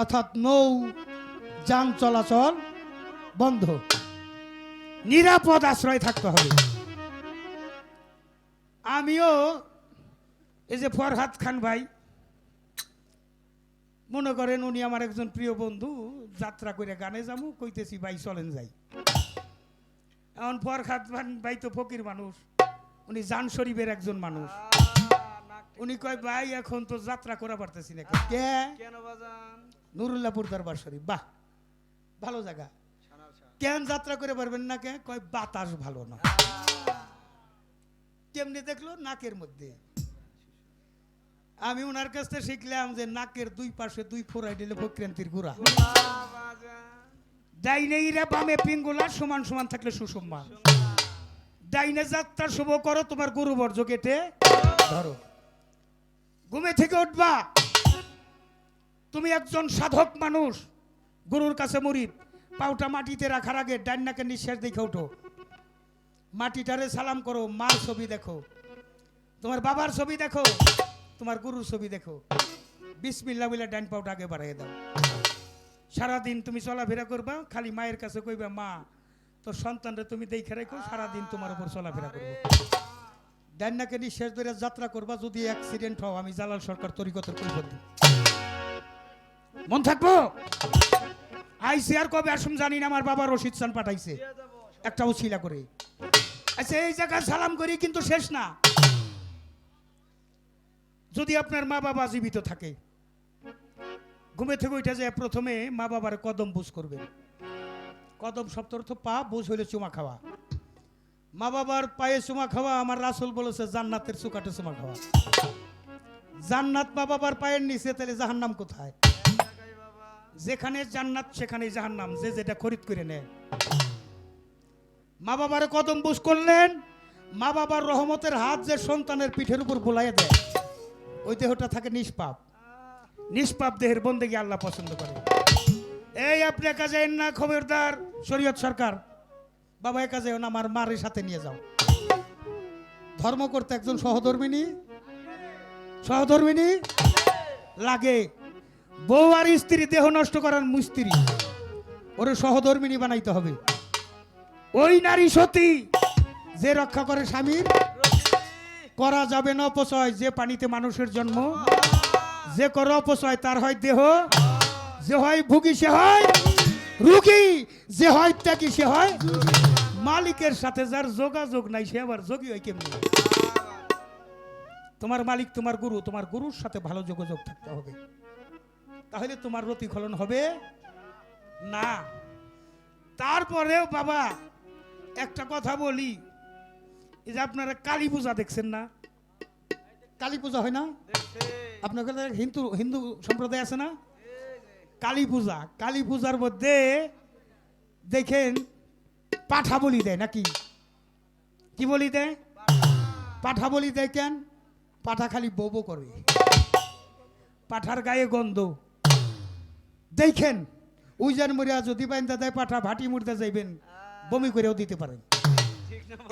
অর্থাৎ নৌ যান চলাচল বন্ধ, নিরাপদ আশ্রয় থাকতে হবে। আমিও এই যে ফরহাদ খান ভাই, মনে করেন উনি আমার একজন প্রিয় বন্ধু, যাত্রা করে গানে যাবো, কইতেছি ভাই চলেন যাই। এখন ফরহাদ খান ভাই তো ফকির মানুষ, উনি জান শরীফের একজন মানুষ, উনি কয় ভাই এখন তো যাত্রা করা পারতেছি না। কে? কেন বাজান? নুরুল্লাহপুর দরবার শরীফ, বাহ ভালো জায়গা, কেন যাত্রা করে পারবেন না? কে? কয় বাতাস ভালো না। কেমনি দেখলো? নাকের মধ্যে। আমি ওনার কাছ থেকে শিখলাম যে নাকের দুই পাশে 2 ফোড়াই দিলে ভক্রান্তির গুড়া, ডাইনে ইরা বামে পিঙ্গুলা, সমান সমান থাকলে সুসম্মান। ডাইনে যাত্রা শুভ করো, তোমার গুরু বর্জ কেটে ধরো। ঘুমে থেকে উঠবা, তুমি একজন সাধক মানুষ, গুরুর কাছে মুরিদ, পাউটা মাটিতে রাখার আগে ডাইন নাকের নিঃশ্বাস দেখে উঠো, মাটিটারে সালাম করো, মার ছবি দেখো, তোমার বাবার ছবি দেখো, তোমার গুরুর ছবি দেখো, বিসমিল্লাহ বলে ডাইন পাউটা আগে বাড়াই দাও। সারাদিন তুমি চলাফেরা করবা, খালি মায়ের কাছে কইবা মা তোর সন্তানরে তুমি দেখে রাখো, সারাদিন তোমার উপর চলাফেরা করবো। ডাইন নাকে নিঃশ্বাস ধরে যাত্রা করবা, যদি অ্যাক্সিডেন্ট হও আমি জালাল সরকার তরিকতের কৈফিয়ত দেব। মন থাকবো? আইসি আর কবে আসুন জানি না, আমার বাবা রশিদ চান পাঠাইছে একটা উছিলা করে। আচ্ছা এই জায়গায় সালাম করি, কিন্তু শেষ না। যদি আপনার মা বাবা জীবিত থাকে, ঘুমে থেকে উঠে যায়, প্রথমে মা বাবার কদম বুঝ করবেন। কদম শব্দ অর্থ পা, বুঝ হইলে চুমা খাওয়া। মা বাবার পায়ে চুমা খাওয়া, আমার রাসূল বলেছে জান্নাতের চুকাটে চুমা খাওয়া। জান্নাত মা বাবার পায়ের নিচে, তাহলে জাহান্নাম কোথায়? যেখানে জান্নাত সেখানে জাহান্নাম, যে যেটা খরিদ করে নেয়। মা বাবার কদম বুঝ করলেন, মা বাবার রহমতের হাত যে সন্তানের পিঠের উপর বুলাইয়া দেয়, ওই দেহটা থাকে নিষ্পাপ। নিষ্পাপ দেহের বন্দেগী আল্লাহ পছন্দ করে। এই আপনি একা যাই না, খবরদার শরীয়ত সরকার, বাবা একা যাও না, আমার মারের সাথে নিয়ে যাও। ধর্ম করতে একজন সহধর্মিনী লাগে। বউ আর স্ত্রী দেহ নষ্ট করার মুস্ত্রি, ওরে সহধর্মিনী বানাইতে হবে। ওই নারী সতী যে রক্ষা করে স্বামীর, করা যাবে না অপচয়। যে পানিতে মানুষের জন্ম, যে করে অপচয় তার হয় দেহ, যে হয় ভুগি সে হয় রুগী, যে হয় ত্যাগী সে হয় মালিকের সাথে যার যোগাযোগ নাই সে আবার যোগী হয় কেমনি? তোমার মালিক তোমার গুরু, তোমার গুরুর সাথে ভালো যোগাযোগ থাকতে হবে, তাহলে তোমার প্রতিফলন হবে না। তারপরেও বাবা একটা কথা বলি, এই যে আপনারা কালী পূজা দেখছেন না? কালী পূজা হয় না আপনার কাছে? হিন্দু সম্প্রদায় আছে না কালী পূজার মধ্যে দেখেন পাঠা বলি দেয় নাকি? কি বলি দেয়? পাঠা বলি দেয়। কেন? পাঠা খালি বো করে, পাঠার গায়ে গন্ধ। দেখেন উইজান মরিয়া যদি বাইন্দা দেয় পাঠা, ভাটি মুড়তে যাইবেন, বমি করেও দিতে পারেন,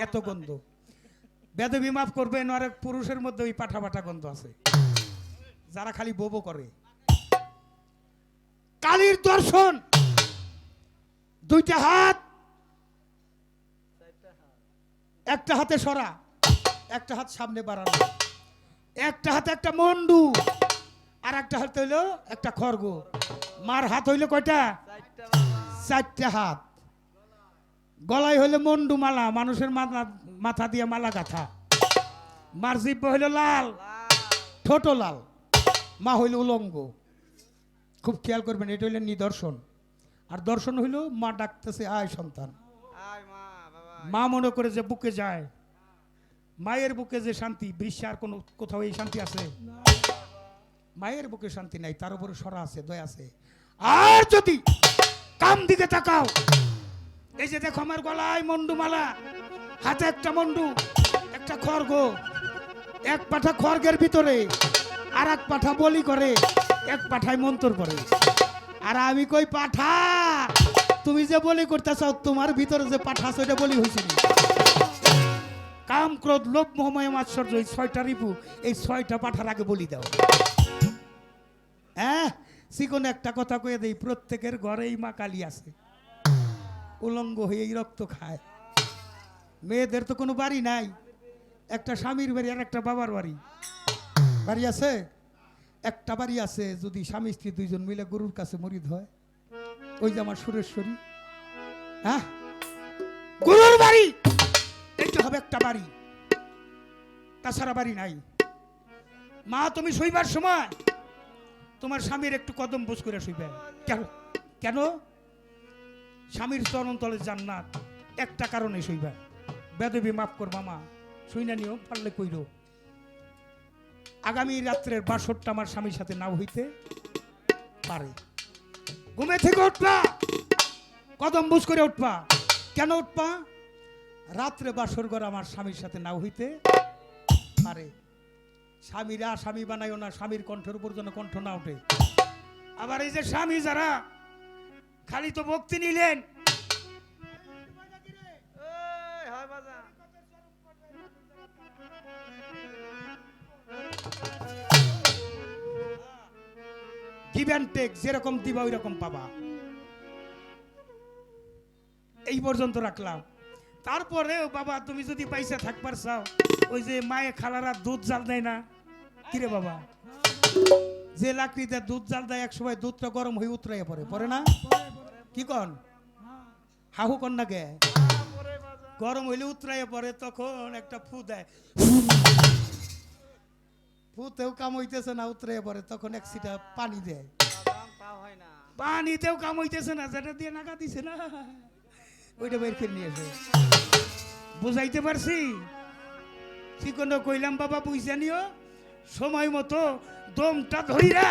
এত গন্ধ। বেদবি মাফ করবেন, আর এক পুরুষের মধ্যে ওই পাঠা পাঠা গন্ধ আছে, যারা খালি বো করে। কালীর দর্শন, 2টা হাত, একটা হাতে সরা, একটা হাত সামনে বাড়ানো, একটা হাতে একটা মন্ডু, আর একটা হাত হইল একটা খড়গ। মার হাত হইল কয়টা? 4টা হাত। গলায় হইলে মন্ডু মালা, মানুষের মাথা দিয়ে মালা গাথা। মার জিব্বা হইল লাল, ঠোঁট লাল, মা হইল উলঙ্গ। খুব খেয়াল করবেন, এটা হইলে নিদর্শন। আর দর্শন হইল মা ডাকতেছে আয় সন্তান। মা মনে করে যে বুকে যায়, মায়ের বুকে যে শান্তি, বিশ্বে আর কোথাও এই শান্তি আছে? মায়ের বুকে শান্তি নাই, তার উপরে সরা আছে, দয়া আছে। আর যদি কাম দিকে তাকাও, এই যে দেখো আমার গলায় মন্ডু মালা, হাতে একটা মন্ডু, একটা খড়গ, এক পাঠা খড়গের ভিতরে, আর এক পাঠা বলি করে, এক পাঠায় মন্তর করে। আর আমি কই পাঠা, তুমি যে বলি করতে চাও, তোমার ভিতরে যে পাঠা আছে ওইটা বলি হয়েছিল। কাম ক্রোধ লোভ মোহ মায়া মাৎসর্য এই 6টা রিপু এই 6টা পাঠার আগে বলি দাও। হ্যাঁ চিকন একটা কথা কয়ে দেই, প্রত্যেকের ঘরেই মা কালী আছে, উলঙ্গ হয়ে এই রক্ত খায়। মেয়েদের তো কোনো বাড়ি নাই, একটা স্বামীর বাড়ি আর একটা বাবার বাড়ি। বাড়ি আছে, একটা বাড়ি আছে, যদি স্বামী স্ত্রী দুইজন মিলে গরুর কাছে মরিদ হয়, ওই যে আমার সুরেশ্বরী, হ্যাঁ গরুর বাড়ি, এইটা হবে একটা বাড়ি, তাছাড়া বাড়ি নাই। মা তুমি শুইবার সময় তোমার স্বামীর একটু কদম বোঝ করে শুইবে। কেন কেন? স্বামীর চরণ তলে জান্নাত, একটা কারণে শুইবে। বেদবি মাফ কর মামা, শুই না নিও, পারলে কইরো। আগামী রাত্রের বাসরটা আমার স্বামীর সাথে নাও হইতে পারে। ঘুমে থেকে উঠবা, কদম বুঝ করে উঠবা। কেন উঠবা? রাত্রে বাসর ঘর আমার স্বামীর সাথে নাও হইতে পারে। স্বামীরা স্বামী বানাইও না, স্বামীর কণ্ঠের উপর যেন কণ্ঠ না ওঠে। আবার এই যে স্বামী যারা খালি তো ভক্তি নিলেন, এই হয় বাজান। গিভ অ্যান্ড টেক, যেরকম দিবা ওই রকম পাবা। এই পর্যন্ত রাখলাম। তারপরে বাবা তুমি যদি পয়সা থাকবার চাও, ওই যে মায়ে খালারা দুধ জাল দেয় না, কিরে বাবা, যে লাকড়িতে দুধ জাল দেয়, এক সময় দুধটা গরম হয়ে উতরাইয়া পড়ে, পড়ে না? কি কন হাহু কন না গে? গরম হইলে উতরাইয়া পড়ে, তখন একটা ফু দেয়, ফুতেও কাম হইতেছে না, উতরাইয়া পড়ে, তখন এক সিটা পানি দেয়। বাজান তা হয় না। পানিতেও কাম হইতেছে না, যেটা দিয়ে নাকা দিছে না ওইটা বের করে নিয়েছে। বুঝাইতে পারছি? চিকন কইলাম বাবা বুঝা নিও, সময় মতো দমটা ধরিরা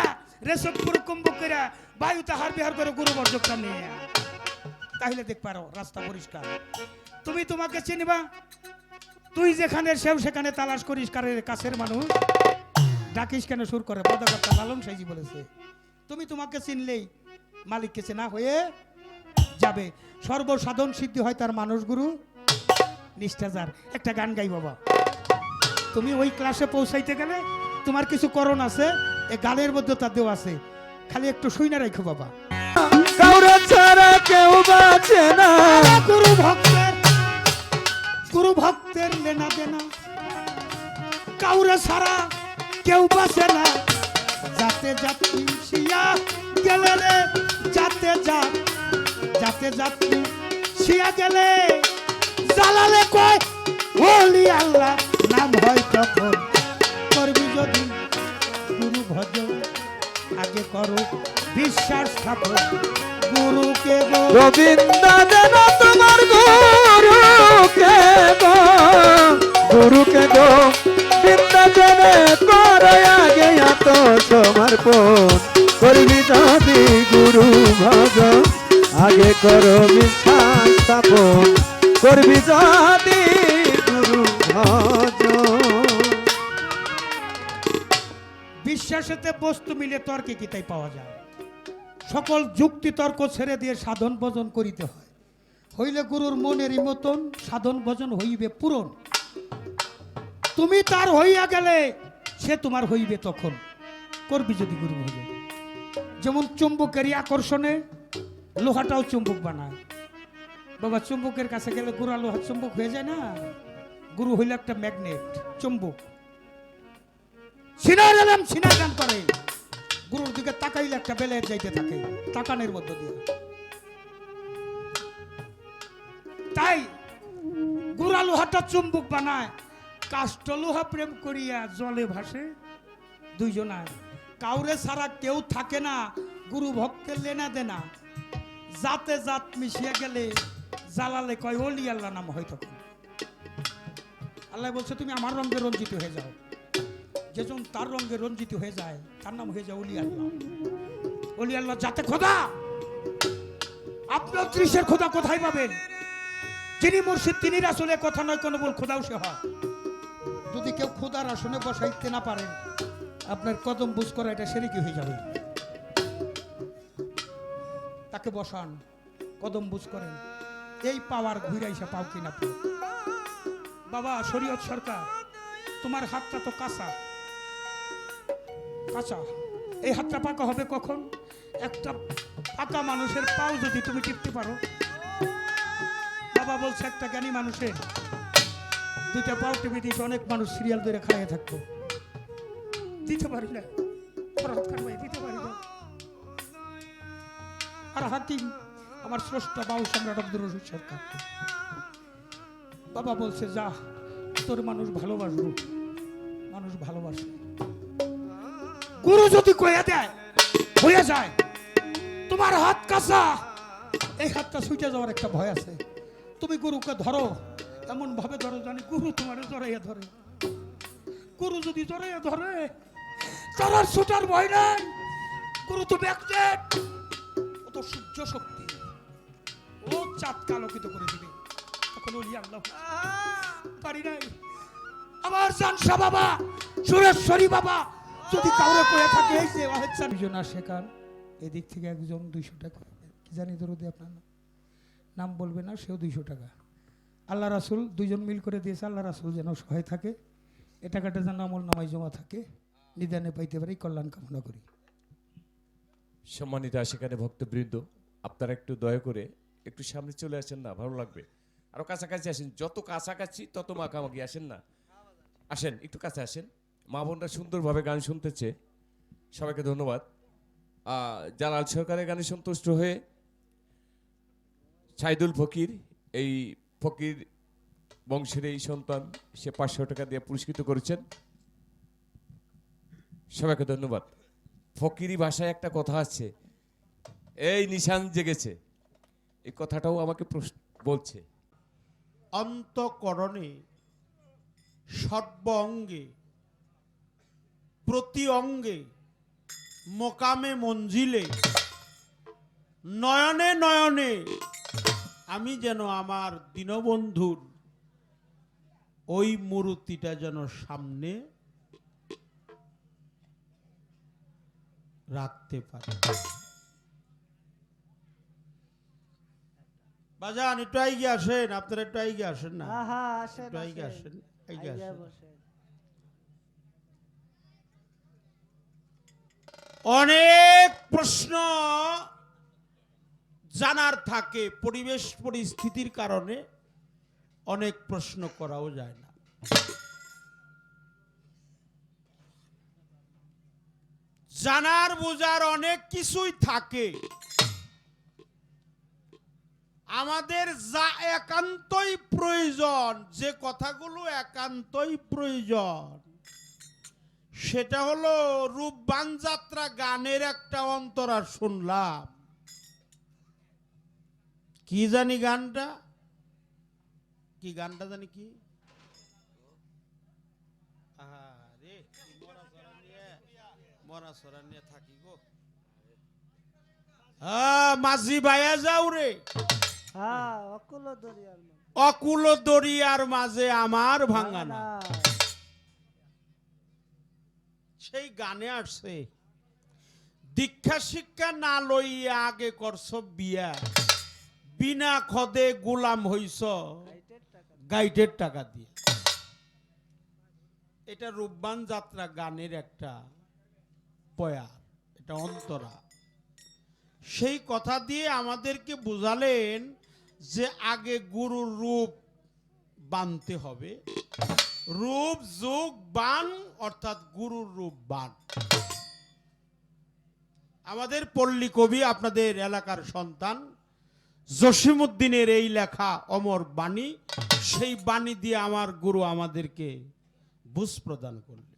রেশক পুরকম্ব কইরা বায়ু তাহার বিহার করে গুরু বর্জকটা নিয়ে, তাহলে দেখ পারো রাস্তা পরিষ্কার। তুমি তোমাকে চিনিবা, তুই যেখানে সেও সেখানে তালাশ করিস কারের কাছের মানুষ, ডাকিস কেন সুর করে? পদকর্তা লালন সাইজি বলেছে, তুমি তোমাকে চিনলেই মালিককে চেনা হয়ে যাবে। সর্বসাধন সিদ্ধি হয় তার মানুষ গুরু নিষ্ঠাজার। একটা গান গাই বাবা, তুমি ওই ক্লাসে পৌঁছাইতে গেলে তোমার কিছু করণ আছে, এই গানের মধ্যে তা দেওয়া আছে, খালি একটু শুইনা রাখো বাবা। কাউরে ছাড়া কেউ বাঁচে না, গুরু ভক্তের লেনা দেনা, কাউরে ছাড়া কেউ বাঁচে না। যাতে যাত্রী শিয়া গেলে রে, যাতে যাত্রী শিয়া গেলে, জালালে কয় ওলি আল্লাহ নাম হয় তখন। করবি যদি গুরু ভজন, আগে করো বিশ্বাস স্থাপন। গুরুকে গো গোবিন্দ দেন তোমার গুরুকে গো, গুরুকে গো বৃন্দাবনে করে আগে এত সমর্পণ। করবি যদি গুরু ভজন, আগে করো বিশ্বাস স্থাপন। করবি যদি গুরু ভজন। বিশ্বাসেতে বস্তু মিলে তর্কে কি তাই পাওয়া যায়। সকল যুক্তি তর্ক ছেড়ে দিয়ে সাধন ভজন করিতে হয়। হইলে গুরুর মনেরই মতন সাধন ভজন হইবে পূরণ। তুমি তার হইয়া গেলে সে তোমার হইবে তখন। করবি যদি গুরু ভজন। যেমন চুম্বকেরই আকর্ষণে লোহাটাও চুম্বক বানায়। বাবা চুম্বকের কাছে গেলে গুড়া লোহা চুম্বক হয়ে যায় না? গুরু হইল একটা ম্যাগনেট, চুম্বক। সিনারাম করে গুরুর দিকে তাকাইলে একটা বেলের যাইতে থাকে তাকানের মধ্য দিয়ে। তাই গুড়া লোহাটা চুম্বক বানায়। কাষ্ঠ লোহা প্রেম করিয়া জলে ভাসে দুইজনায়। কাউরে ছাড়া কেউ থাকে না, গুরু ভক্তের লেনা দেনা। জাতে জাত মিশিয়া গেলে জালালে কয় ওলি আল্লাহ নাম হয় তখন। আল্লাহ বলছে তুমি আমার রঙে রঞ্জিত হয়ে যাও। যেজন তার রঙে রঞ্জিত হয়ে যায় তার নাম হয়ে যায় ওলি আল্লাহ। ওলি আল্লাহ যাতে খোদা, আপনার দৃশ্যের খোদা কোথায় পাবেন? যিনি মুর্শিদ তিনি রাসূলের কথা নয় কোনো বল খোদাও সে হয়। যদি কেউ খোদার আসনে বসাইতে না পারেন, আপনার কদম বুঝ করা এটা শিরকি হয়ে যাবে। তাকে বসান, কদম বুঝ করেন, এই পাওয়ার ঘুরাইসা পাও কিনা পাও। বাবা শরীয়ত সরকার, তোমার হাতটা তো কাঁচা কাঁচা, এই হাতটা পাকা হবে কখন? একটা পাকা মানুষের পাও যদি তুমি টিপতে পারো। বাবা বলছে একটা জ্ঞানী মানুষের দুইটা পাও টিপে দিতে অনেক মানুষ সিরিয়াল ধরে খাইয়ে থাকতো, দিতে পারি না, ফরহাদ খান ভাই দিতে পারি না। আর হাতিম আমার স্রষ্টা বাউ সম্রাট আব্দুর রশিদ সরকার, বাবা বলছে যা, তোর মানুষ ভালোবাসবো, মানুষ ভালোবাসে। গুরু যদি কয়ে দেয় হয়ে যায়, তোমার হাত কাঁচা, এই হাতটা ছুটে যাওয়ার একটা ভয় আছে। তুমি গুরুকে ধরো, এমন ভাবে ধরো জানি গুরু তোমার জড়াইয়া ধরে। গুরু যদি জড়াইয়া ধরে, তার আর ছুটার ভয় নাই। গুরু তো ব্যাকটেড, ও তো সূর্য শক্তি, ও চাঁদকে আলোকিত করে দিবে। তখন ওলি আল্লাহ পারি নাই। আমার জানসা বাবা, সুরেশ্বরী বাবা যদি কাউরে কয়ে থাকে এই যে দুজন আসে কান, এদিক থেকে একজন 200 টাকা, কি জানি দরদি আপনার নাম বলবে না, সেও 200 টাকা। আল্লাহ রাসূল দুইজন মিল করে দিয়েছে, আল্লাহ রাসূল যেন সহায় থাকে, এ টাকাটা যেন আমল নামায় জমা থাকে, নিদানে পাইতে পারি, কল্যাণ কামনা করি। সম্মানিত সেখানে ভক্তবৃন্দ, আপনারা একটু দয়া করে একটু সামনে চলে আসেন না, ভালো লাগবে। আরো কাছাকাছি আসেন, যত কাছাকাছি তত মাখামাখি আসেন না, আসেন একটু কাছে আসেন। মা বোনরা সুন্দরভাবে গান শুনতেছে, সবাইকে ধন্যবাদ। জালাল সরকারের গানে সন্তুষ্ট হয়ে সাইদুল ফকির, এই ফকির বংশের এই সন্তান, সে 500 টাকা দিয়ে পুরস্কৃত করেছেন, সবাইকে ধন্যবাদ। ফকিরি ভাষায় একটা কথা আছে, এই নিশান জেগেছে, এই কথাটাও আমাকে বলছে। অন্তঃকরণে সর্ব অঙ্গে প্রতি অঙ্গে মোকামে মঞ্জিলে নয়নে নয়নে আমি যেন আমার দীনবন্ধুর ওই মূর্তিটা যেন সামনে রাখতে পারি। বাজান একটু এগিয়ে আসেন, আপনারা একটু এগিয়ে আসেন না, একটু এগিয়ে আসেন, এগিয়ে আসেন। অনেক প্রশ্ন জানার থাকে, পরিবেশ পরিস্থিতির কারণে অনেক প্রশ্ন করাও যায় না। জানার বোঝার অনেক কিছুই থাকে, আমাদের যা একান্তই প্রয়োজন, যে কথাগুলো একান্তই প্রয়োজন, সেটা হলো রূপবান যাত্রা গানের একটা অন্তরা শুনলাম। কি জানি গানটা, কি গানটা জানি কি, আরে মরা সরা নিয়ে থাকি গো, মাঝি ভাইয়া যাও রে, অকুল দরিয়ার মাঝে আমার ভাঙানা, সেই গানে আসছে দীক্ষা শিক্ষা না লইয়া আগে করছ বিয়া, বিনা খদে গোলাম হইছ গাইডের টাকা দিয়ে। এটা রূপবান যাত্রা গানের একটা পয়া, এটা অন্তরা। সেই কথা দিয়ে আমাদেরকে বুঝালেন যে আগে গুরুর রূপ বানতে হবে, রূপ যোগ বান অর্থাৎ গুরুর রূপ বান। আমাদের পল্লী কবি, আপনাদের এলাকার সন্তান জসিমউদ্দিনের এই লেখা অমর বাণী, সেই বাণী দিয়ে আমার গুরু আমাদেরকে বুঝ প্রদান করলেন।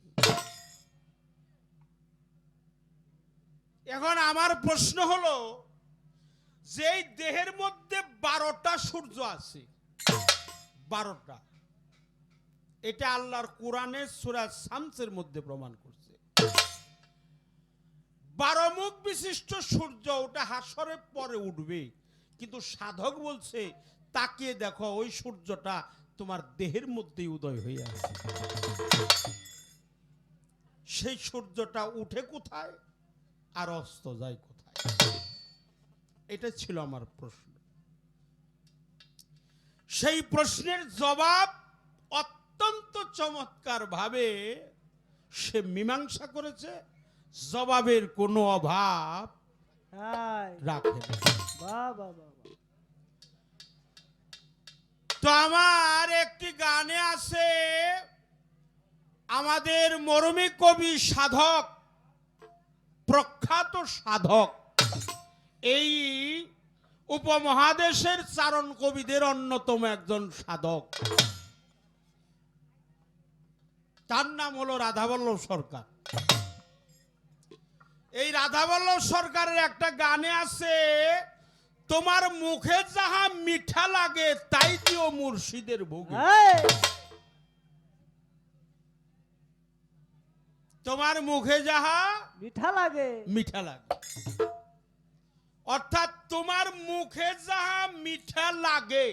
এখন আমার প্রশ্ন হলো যে এই দেহের মধ্যে 12টা সূর্য আছে, 12টা, এটা আল্লাহর কোরআনের সূরা শামসের মধ্যে প্রমাণ করছে। 12 মুখ বিশিষ্ট সূর্য, ওটা হাসরের পরে উঠবে, কিন্তু সাধক বলছে তাকিয়ে দেখো ওই সূর্যটা তোমার দেহের মধ্যেই উদয় হয়ে আছে। সেই সূর্যটা উঠে কোথায় আর অস্ত যায় কোথায়? এটা ছিল আমার প্রশ্ন। সেই প্রশ্নের জবাব অত্যন্ত চমৎকার ভাবে সে মীমাংসা করেছে, জবাবের কোনো অভাব হাই রাখে না। বাহ বাহ বাহ বাহ। তো আমার একটি গানে আছে, আমাদের মরমী কবি সাধক, প্রখ্যাত সাধক, এই উপমহাদেশের চারণ কবিদের অন্যতম একজন সাধক, তার নাম হলো রাধাবল্লভ সরকার। এই রাধাবল্লভ সরকারের একটা গানে আছে, তোমার মুখে যাহা মিঠা লাগে তাই দিও মুর্শিদের ভোগে। হাই তোমার মুখে যাহা মিঠা লাগে মিঠা লাগে, অর্থাৎ তোমার মুখে যাহা মিঠা লাগে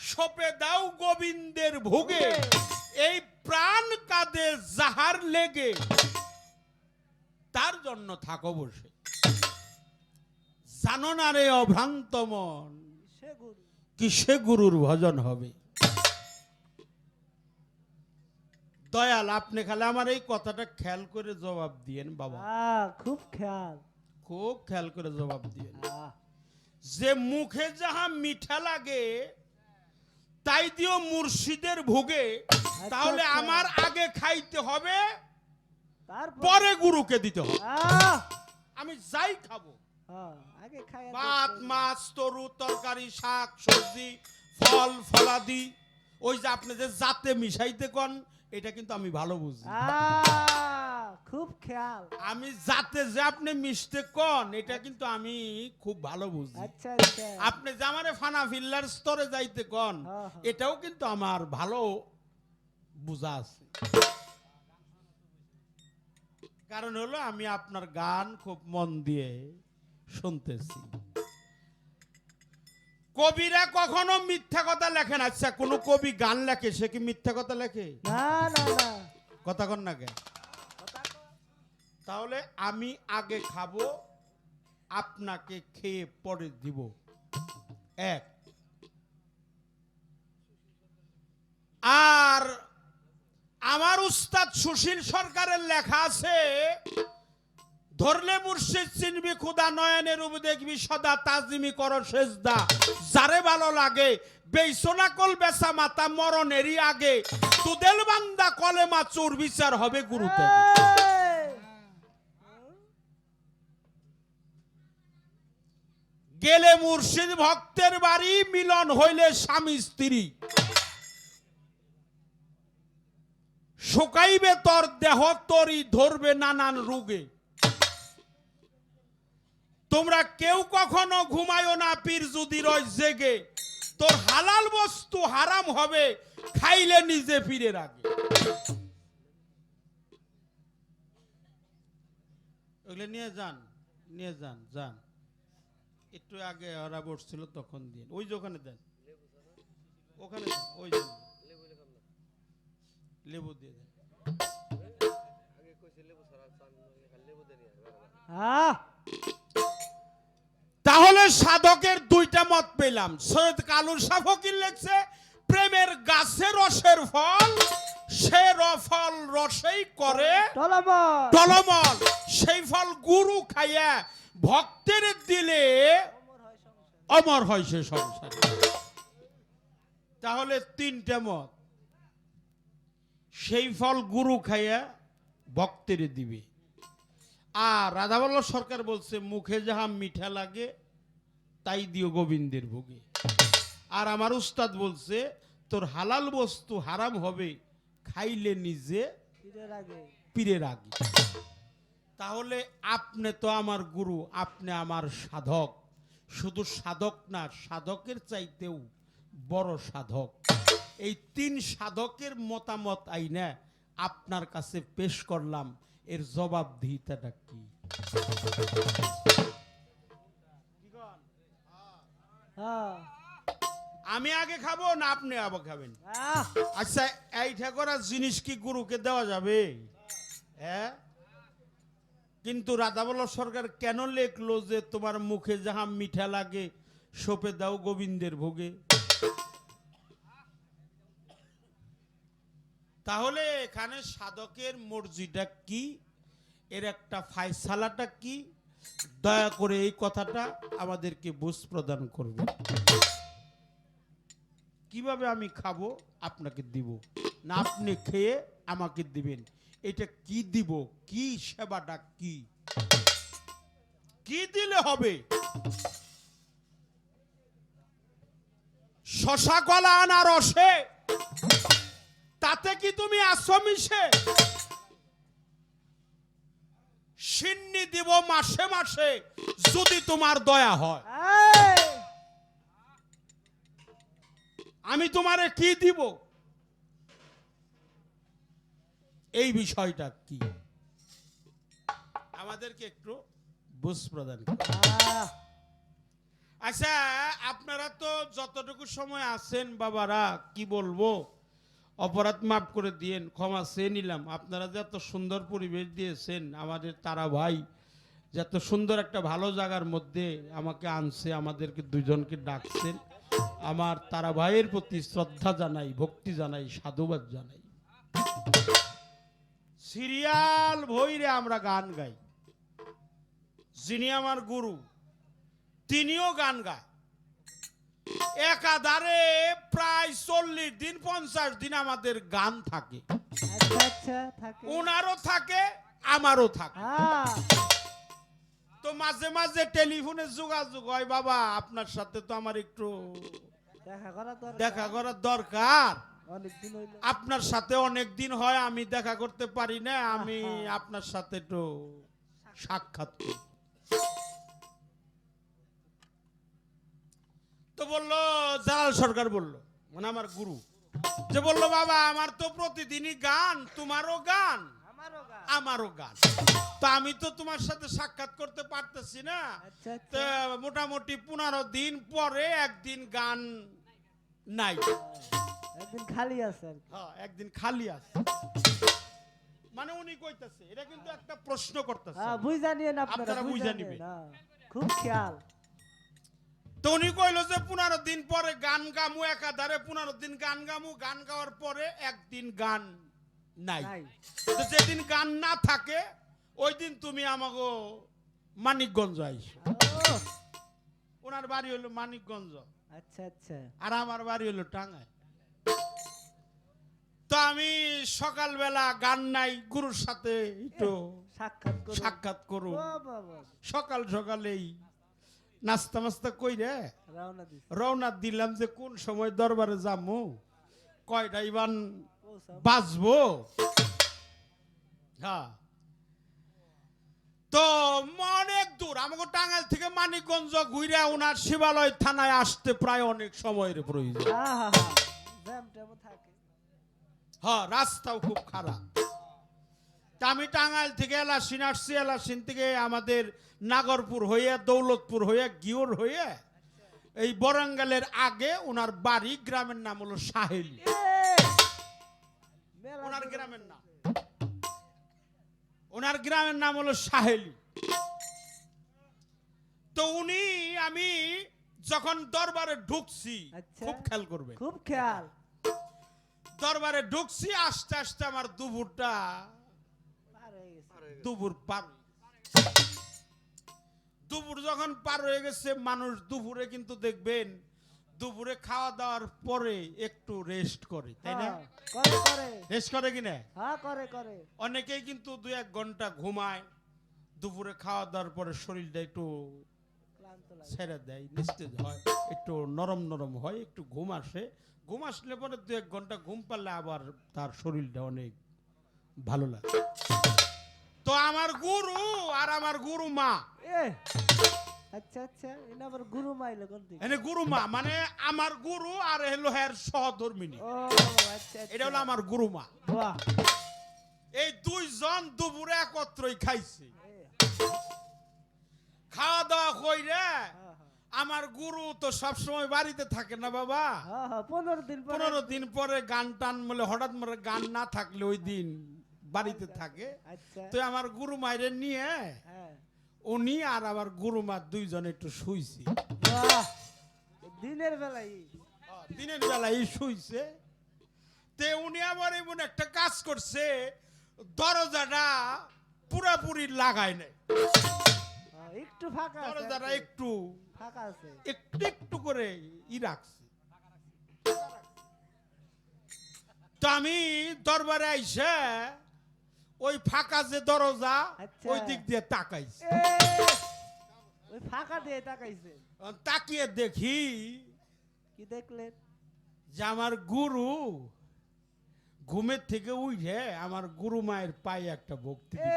সপে দাও গোবিন্দের ভোগে। এই প্রাণ কাঁদে যাহার লেগে তার জন্য থাকো বসে। জানো না রে অভ্রান্ত মন, সে গুরু কিসে গুরুর ভজন হবে। দয়াল, আপনি খালি আমার এই কথাটা খেয়াল করে জবাব দিয়েন বাবা, খুব খেয়াল খুব খেয়াল করে জবাব দিয়েন। আহ, যে মুখে যাহা মিঠা লাগে তাই দিও মুর্শিদের ভোগে, তাহলে আচ্ছা। আমার আগে খাইতে হবে, তারপর পরে গুরুকে দিতে হবে। আহ, আমি যাই খাবো, হ্যাঁ, আগে খাই ভাত মাছ তরু তরকারি শাক সবজি ফল ফলাদি, ওই যে আপনি যে জাতে মিশাইতে কন, এটা কিন্তু আমি ভালো বুঝি। খুব খেয়াল আমি জাতে যে আপনি মিশতে কন, এটা কিন্তু আমি খুব ভালো বুঝি। আচ্ছা আচ্ছা আপনি যে আমারে ফানা ফিল্লার স্তরে যাইতে কন, হ্যাঁ, হ্যাঁ। এটাও কিন্তু আমার ভালো বুঝা আছে। কারণ হলো আমি আপনার গান খুব মন দিয়ে শুনতেছি। কবিরা কখনো মিথ্যা কথা লেখেন। আচ্ছা, কোন কবি গান লেখে, সে কি মিথ্যা কথা লেখে? না না না কথা কন না কেন? তাহলে আমি আগে খাবো, আপনাকে খেয়ে পরে দিব। এক, আর আমার উস্তাদ সুশীল সরকারের লেখা আছে, ধরলে মুর্শিদ চিনবি খুদা, নয়নের রূপ দেখবি সদা, তাজিমি কর সেজদা, যারে ভালো লাগে বেইসোনা কল বেসা মাতা, মরণেরই আগে তুদেল বান্দা কলেমা চোর, বিচার হবে গুরুতে। এই, গেলে মুর্শিদ ভক্তের বাড়ি, মিলন হইলে স্বামী স্ত্রী, শুকাইবে তোর দেহ তরি, ধরবে নানান রোগে। তোমরা কেউ কখনো ঘুমায়ো না, পীর যদি রয় জেগে, তোর হালাল বস্তু হারাম হবে, খাইলে নিজে পীরের আগে। ওগুলো নিয়ে যান, নিয়ে যান, যান। একটু আগে ওরা বসছিল তখন দিন, ওই যে ওখানে দেন, ওখানে দেন, ওই যে লেবু দিয়ে দেন। আহ, তাহলে সাধকের দুইটা মত পেলাম। সৈয়দ কালুর শাহ ফকির লেখছে, প্রেমের গাছে রসের ফল, সে ফল রসেই করে টলমল টলমল, সেই ফল গুরু খাইয়া ভক্তের দিলে অমর হয় সে সংসারে। তাহলে তিনটা মত, সেই ফল গুরু খাইয়া ভক্তের দিবে। আর রাধাবল্লভ সরকার বলছে, মুখে যাহা মিঠা লাগে তাই দিও গোবিন্দের ভোগে। আর আমার উস্তাদ বলছে, তোর হালাল বস্তু হারাম হবে, খাইলে নিজে পীরের আগে পীরের আগে। তাহলে আপনি তো আমার গুরু, আপনি আমার সাধক, শুধু সাধক না, সাধকের চাইতেও বড় সাধক। এই তিন সাধকের মতামত আইনা আপনার কাছে পেশ করলাম, এর জবাবদিহিতাটা কি? হ্যাঁ আমি আগে খাবো না আপনি আবার খাবেন? আহ, আচ্ছা, এইটা করা জিনিস কি গুরুকে দেওয়া যাবে? হ্যাঁ, কিন্তু রাধাবল্লভ সরকার কেন লেখলো যে তোমার মুখে যাহা মিঠা লাগে সপে দাও গোবিন্দের ভোগে? তাহলে এখানে সাধকের মর্জিটা কি, এর একটা ফায়সালাটা কি, দয়া করে এই কথাটা আমাদেরকে বুঝ প্রদান করবে। কিভাবে আমি খাবো আপনাকে দিব, না আপনি খেয়ে আমাকে দিবেন, এটা কি দিব, কি সেবাটা কি, কি দিলে হবে? শশা কলা আনা রসে তাতে কি তুমি আসো মিশে? সিন্নি দিব মাসে মাসে যদি তোমার দয়া হয়। আমি তোমারে কি দিব, এই বিষয়টা কি আমাদেরকে একটু বুঝ প্রদান করুন। আচ্ছা, আপনারা তো যতটুকু সময় আছেন বাবারা, কি বলবো, অপরাধ মাফ করে দিয়েন, ক্ষমা চেয়ে নিলাম। আপনারা যে এত সুন্দর পরিবেশ দিয়েছেন, আমাদের তারা ভাই যে এত সুন্দর একটা ভালো জায়গার মধ্যে আমাকে আনছে, আমাদেরকে দুজনকে ডাকছেন, আমার তারা ভাইয়ের প্রতি শ্রদ্ধা জানাই, ভক্তি জানাই, সাধুবাদ জানাই। সিরিয়াল ভইরে আমরা গান গাই, যিনি আমার গুরু তিনিও গান গায়। একাধারে প্রায় 40 দিন 50 দিন আমাদের গান থাকে, ওনারও থাকে আমারও থাকে। তো মাঝে মাঝে টেলিফোনে যোগাযোগ হয়, বাবা আপনার সাথে তো আমার একটু দেখা করার দরকার, আপনার সাথে অনেক দিন হয় আমি দেখা করতে পারি না, আমি আপনার সাথে একটু সাক্ষাৎ করি। তো বললো জালাল সরকার, বললো মানে আমার গুরু, যে বললো বাবা আমার তো প্রতিদিনই গান, তোমারও গান আমারও গান, তো আমি তো তোমার সাথে সাক্ষাৎ করতে পারতেছি না। তো মোটামুটি 15 দিন পরে একদিন গান নাই, একদিন খালি আছে আর কি। হ্যাঁ একদিন খালি আছে, মানে উনি কইতাছে, এটা কিন্তু একটা প্রশ্ন করতেছে, হ্যাঁ বুঝা নিয়েন আপনারা আপনারা, বুঝা বুঝা নিবেন। নিবেন, খুব খেয়াল। তো উনি কইলো যে 15 দিন পরে গান গামু, একাধারে 15 দিন গান গামু, গান গাওয়ার পরে একদিন গান নাই। নাই। তো যেদিন গান না থাকে ওই দিন তুমি আমাগো মানিকগঞ্জ আইসো। ও, ওনার বাড়ি হলো মানিকগঞ্জ, আচ্ছা আচ্ছা। আর আমার বাড়ি হলো টাঙ্গাইল। তো আমি সকালবেলা গান নাই, গুরুর সাথে একটু সাক্ষাৎ করুন, সকাল সকালেই নাস্তা মাস্তা কইরে রওনা দিলাম, যে কোন সময় দরবারে যাবো, কয়টা ইবান বাজবো। হ্যাঁ, তো অনেক দূর, আমাকে টাঙ্গাইল থেকে মানিকগঞ্জ ঘুরে ওনার শিবালয় থানায় আসতে প্রায় অনেক সময়ের প্রয়োজন। হ্যাঁ, রাস্তাও খুব খারাপ। তা আমি টাঙ্গাইল থেকে এলাসিন আসছি, এলাসিন থেকে আমাদের নাগরপুর হয়ে, দৌলতপুর হয়ে, গিওর হয়ে, এই বরঙ্গালের আগে ওনার বাড়ি, গ্রামের নাম হলো সাহেলি, ওনার গ্রামের নাম, ওনার গ্রামের নাম হলো সাহেলি। তো উনি, আমি যখন দরবারে ঢুকছি, খুব খেয়াল করবে, খুব খেয়াল, দরবারে ঢুকছি, আস্তে আস্তে আমার দুপুরটা দুপুর পার, দুপুর যখন পার হয়ে গেছে, মানুষ দুপুরে কিন্তু দেখবেন দুপুরে খাওয়া দাওয়ার পরে একটু রেস্ট করে, তাই না? রেস্ট করে কিনা? হ্যাঁ করে করে। অনেকেই কিন্তু 2-1 ঘন্টা ঘুমায়, দুপুরে খাওয়া দাওয়ার পরে শরীরটা একটু ছেড়ে দেয়, নিস্তেজ হয়, একটু নরম নরম হয়, একটু ঘুম আসে, ঘুম আসলে পরে 2-1 ঘন্টা ঘুম পারলে আবার তার শরীরটা অনেক ভালো লাগে। তো আমার গুরু আর আমার গুরু মা, আচ্ছা আচ্ছা, এটা আবার গুরু মা এলো কোন দিকে? এনে গুরু মা মানে আমার গুরু আর হলো এর সহধর্মিনী, ও আচ্ছা, এটা হলো আমার গুরু মা। বাহ, এই দুইজন দুপুরে একত্রই খাইছে, খাওয়া দাওয়া কইরে। আমার গুরু তো সবসময় বাড়িতে থাকে না বাবা, 15 দিন পরে গান টান বলে হঠাৎ মরে গান না থাকলে ওই দিন বাড়িতে থাকে। তো আমার গুরু মায়ের নিয়ে উনি আর আমার গুরু মা দুইজন একটু শুইছি, দিনের বেলায় দিনের বেলায় শুইছে। তে উনি আবার এমন একটা কাজ করছে, দরজাটা পুরাপুরি লাগায় নাই, একটু ফাঁকা আছে, দরজাটা একটু ফাঁকা আছে। একটু একটু করে রাখছে। তো আমি দরবারে আইসে ওই ফাঁকা যে দরজা আচ্ছা। ওই দিক দিয়ে তাকাইছি, এ, ওই ফাঁকা দিয়ে তাকাইছে। তাকিয়ে দেখি কি দেখলেন? যে আমার গুরু ঘুমের থেকে উঠে আমার গুরু মায়ের পায়ে একটা ভক্তি দিল।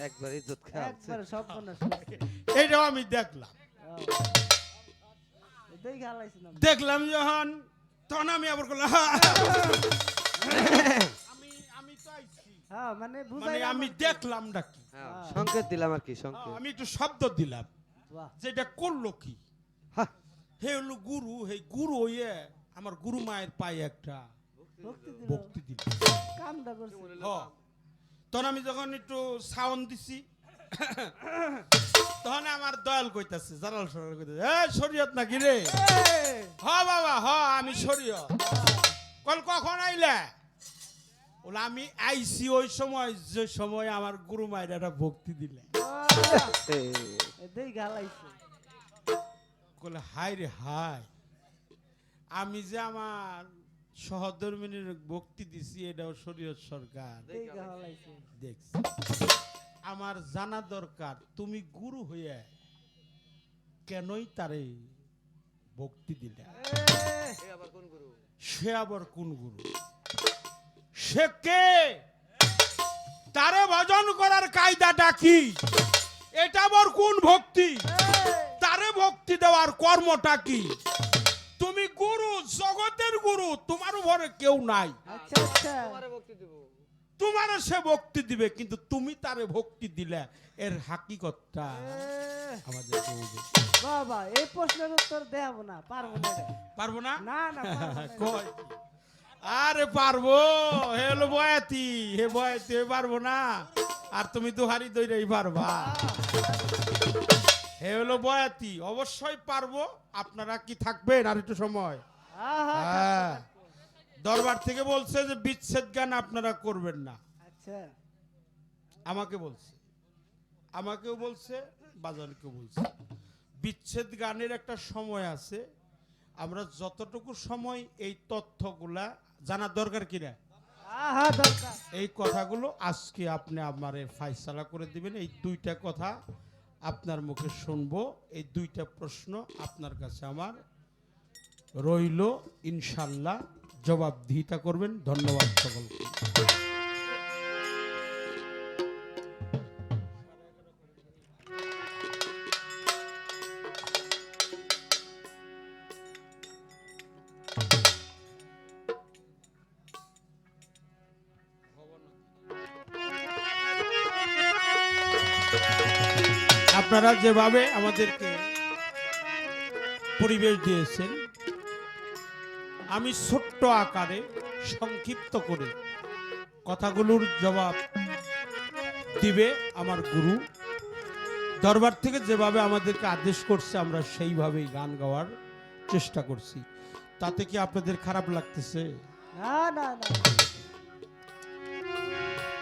একবার ইজ্জত খাওয়া, একবার সব বনাস। এইটাও আমি দেখলাম। এটাই খালাইছিলাম। দেখলাম যখন, তখন আমি আবার করলাম আমি তো আইছি, হ্যাঁ মানে মানে বুঝাই আমি দেখলাম নাকি, সংকেত দিলাম আর কি সংকেত। আমি একটু শব্দ দিলাম, বাহ, যেটা করলো কি, হ্যাঁ। হে হলো গুরু, হে গুরু হইয়ে আমার গুরু মায়ের পায়ে একটা ভক্তি দিল, ভক্তি দিল। কামটা করছে। তখন আমি যখন একটু সাউন্ড দিছি, তখন আমার দয়াল কইতাছে, জালাল সরকার কইতাছে, এ শরীয়ত নাকি রে? হ বাবা হ, আমি শরীয়ত। কল কখন আইলে? বলে আমি আইছি ওই সময় যে সময় আমার গুরু মায়ের একটা ভক্তি দিলে। এটাই গালাইছে। বলে হাই রে হাই, আমি যে আমার সহধর্মিনীর ভক্তি দিছি, এটাও শরীয়ত সরকার এটাই গালাইছে। দেখছি। আমার জানা দরকার তুমি গুরু হইয়া কেনই তারে ভক্তি দিলে, সে আবার কোন গুরু, সে কে, তারে ভজন করার কায়দাটা কি, এটা আবার কোন ভক্তি, তারে ভক্তি দেওয়ার কর্মটা কি? তুমি গুরু, জগতের গুরু, তোমার উপরে কেউ নাই, আচ্ছা আচ্ছা, তোমারও সে ভক্তি দিবে, কিন্তু তুমি তারে ভক্তি দিলে এর হাকিকতটা আমাদের বাবা এই প্রশ্নের উত্তর দেব না, পারবো না রে। পারবো না। না না পারবো না। কই আরে পারবো, হে হলো বয়াতি, হে বয়াতি হে পারবো না, আর তুমি দুহারি দইরাই পারবা। হে হলো বয়াতি, অবশ্যই পারবো। আপনারা কি থাকবেন আর একটু সময়? আহা, হ্যাঁ, দরবার থেকে বলছে যে বিচ্ছেদ গান আপনারা করবেন না। আচ্ছা আমাকে বলছে, আমাকেও বলছে, বাজারকেও বলছে, বিচ্ছেদ গানের একটা সময় আছে, আমরা যতটুকু সময় এই তথ্যগুলা জানা দরকার কিনা, আহা দরকার। এই কথাগুলো আজকে আপনি আমারে ফায়সালা করে দিবেন। এই দুইটা কথা আপনার মুখে শুনবো, এই দুইটা প্রশ্ন আপনার কাছে আমার রইল, ইনশাল্লাহ জবাবদিহিতা করবেন। ধন্যবাদ সকলকে। আপনারা যেভাবে আমাদেরকে পরিবেশ দিয়েছেন, আমি ছোট্ট আকারে সংক্ষিপ্ত করে কথাগুলোর জবাব দিবে আমার গুরু। দরবার থেকে যেভাবে আমাদেরকে আদেশ করছে আমরা সেইভাবেই গান গাওয়ার চেষ্টা করছি। তাতে কি আপনাদের খারাপ লাগতেছে? না না না,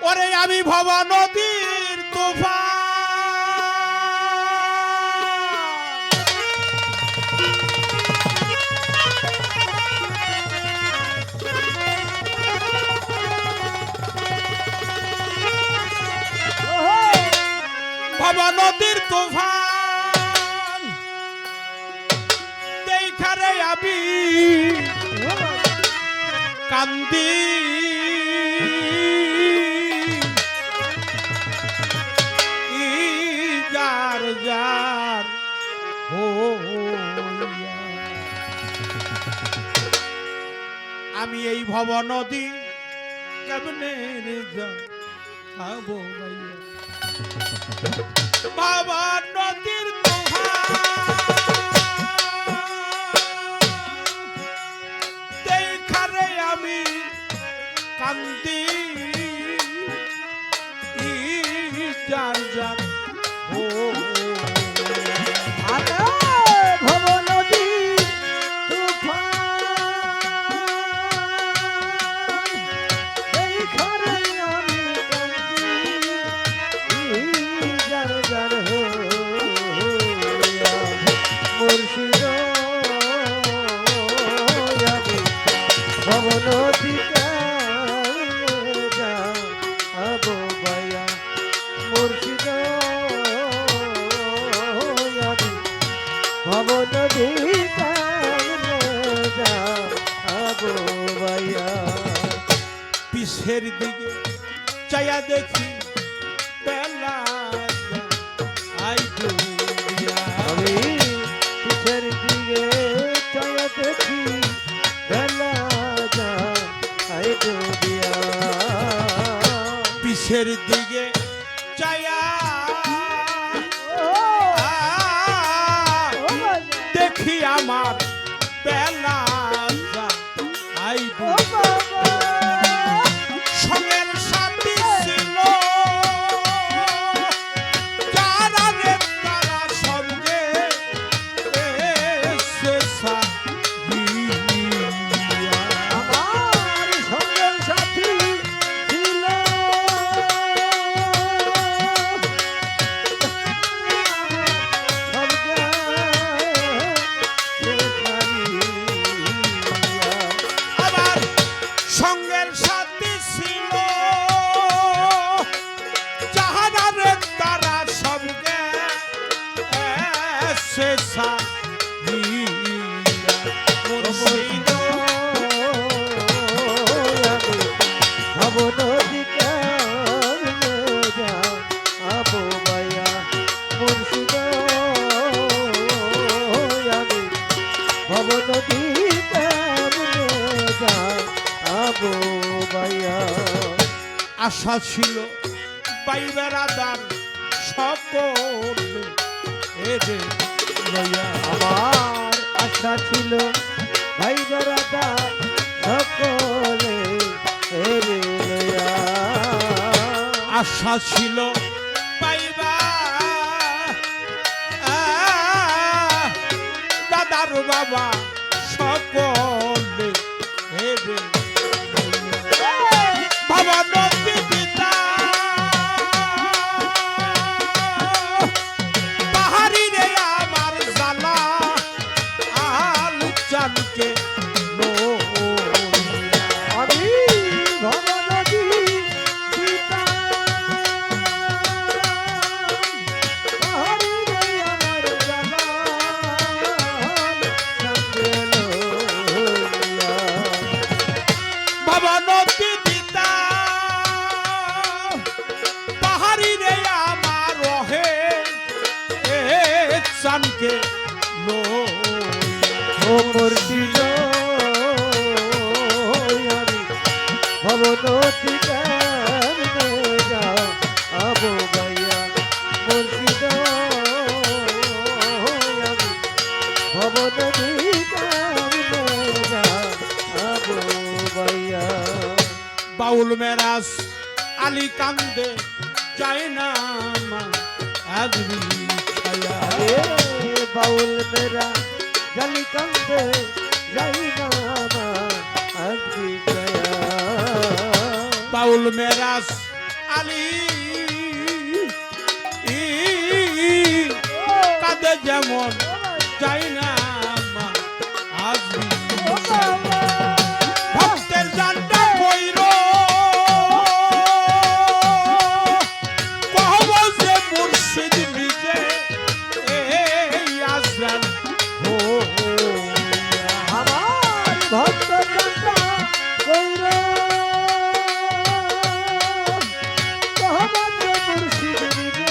ওরে আমি ভবা নদীর তুফান, ভবা নদীর তুফান দেখারে আমি কান্দি, যার যার আমি এই ভব নদী কেমনে যাবো বাবা নদীর দেখারে আমি কান্দি, যার যার ভব নদী তুফান দেখি বেলা আই ডুবিয়া আমি পিছের দিকে চায়া দেখি বেলা যায় ডুবিয়া পিছের দিকে চায়া দেখি আমার বেলা আই সঙ্গের সাথী ছিল যারা রে তারা সঙ্গে এসে সাথিয়া। আমার সঙ্গের সাথী ছিল আমার সঙ্গের সাথী ছিল যাহারা রে তারা সঙ্গে এসে সাথিয়া। মুর্শিদ আশা ছিল বাইবেরা দান সকল এরে লইয়া। আমার আশা ছিল ভাই বেড়াটা সকলে এরে লইয়া আশা ছিল পাইবা দাদার বাবা সকলে হেরে বাবা নদী পিতা পাহাড়ি রে আমার জালা আলু চানকে আমি ভবনদী পিতা পাহাড়ি রে আমার জালাল সঙ্গে লইয়া বাবা নদী পিতা পাহাড়ি রে আমার রহে চানকে ও মুর্শিদ আমি ভবনদী কেমনে যা আবু ভাইয়া মুর্শিদ আমি ভবনদী কেমনে যা আবু ভাইয়া বাউল মেরাজ আলী কান্দে যায় না মা আজরি ছায়া এ বাউল মেরা জালি কান্দে যাই না আজকে গয়া বাউল মেরাজ আলী কাঁদে যেমন যায় না মা আজরি ছায়া। ভক্তের জানটা কইর কহব যে মুর্শিদ নিজে এই আজরাল হো আমার ভক্ত জনতা কইর কহবত মুর্শিদ নিজে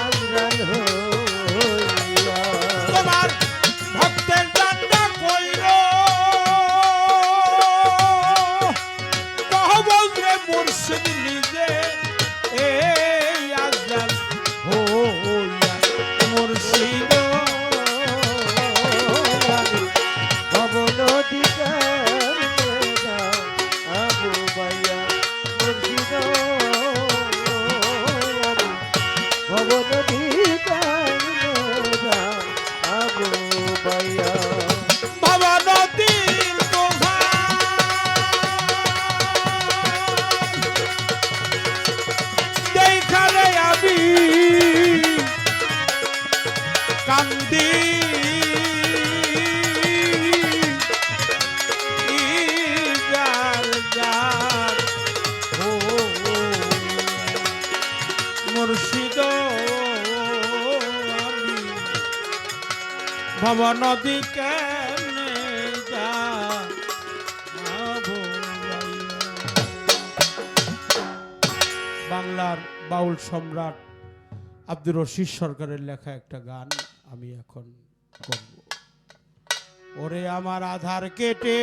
আজরাল হইয়া তোমার ভক্তের জানটা কইর কহব যে মুর্শিদ নিজে এই আজরাল হইয়া মুর্শিদ ভবনদী কেমনে আবু ভাইয়া মুর্শিদ ভবনদী কেমনে আবু ভাইয়া বাবা নদীর দোহা দেখালে আমি কান্দি যার যার ও মুর্শিদ আমি ভব নদী কেমনে যা বাংলার বাউল সম্রাট আব্দুর রশিদ সরকারের লেখা একটা গান আমি এখন করব। ওরে আমার আধার কেটে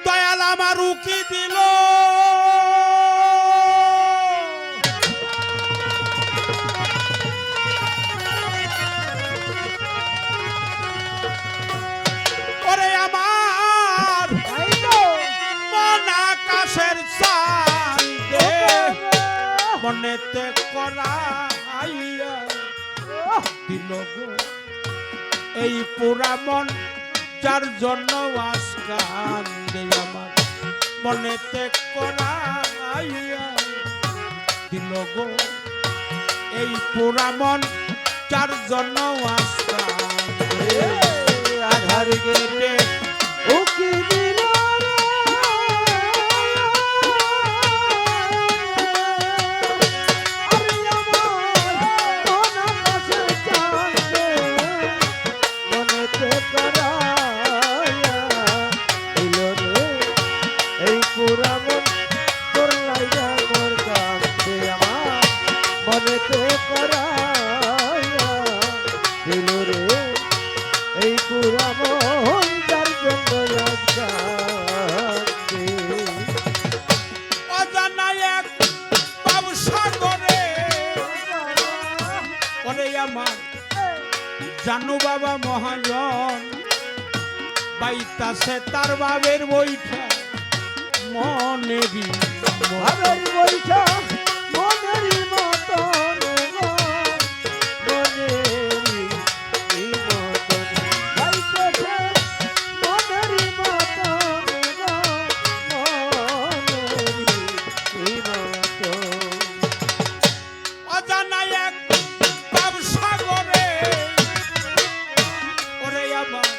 দয়াল আমার উকি দিল, ওরে আমার মন আকাশের চাঁদে মনেতে করাইয়া দিল গো এই পুরা মন, যার জন্য আজকান দে আমার মনেতে করাইয়া দিল গো এই পুরা মন, যার জন্য আজকান দে আধার গেটে উকি দিল অজানা এক ব্যবসাগরে ওরে আমার জানু বাবা মহাজন বাইতাছে তার বাবের বইটা মনেরই ভাবের বইটা মনেরই মতন গো, মনেরই মতন গাইতেছে মনেরই মতন গো, মনেরই মতন। অজানা এক ব্যবসাগরে ওরে আমার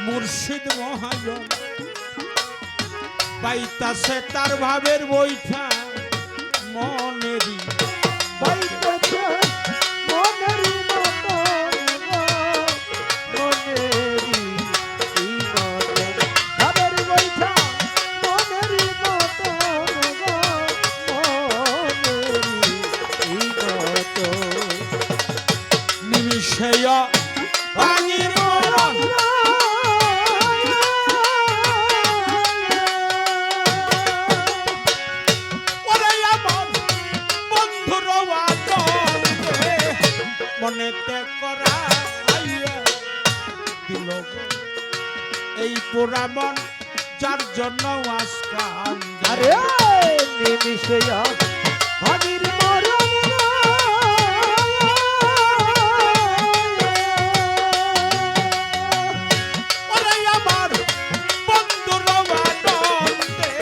মুর্শিদ মহাজন বাইতাছে তার ভাবের বইটা মনেরই বাইতেছে মনেরই মতন গো, মনেরই মতন ভাবের বইটা মনেরই মতন গো, মনেরই মতন। নিমিষে পানির মরণ ওরে আমার বন্ধুর আদরে মনেতে করাইয়া দিল গো এই পোড়া মন, যার জন্য আজকাল আরে নিমিষে ভাবির মরণ ওরে আমার বন্ধুর আনন্দে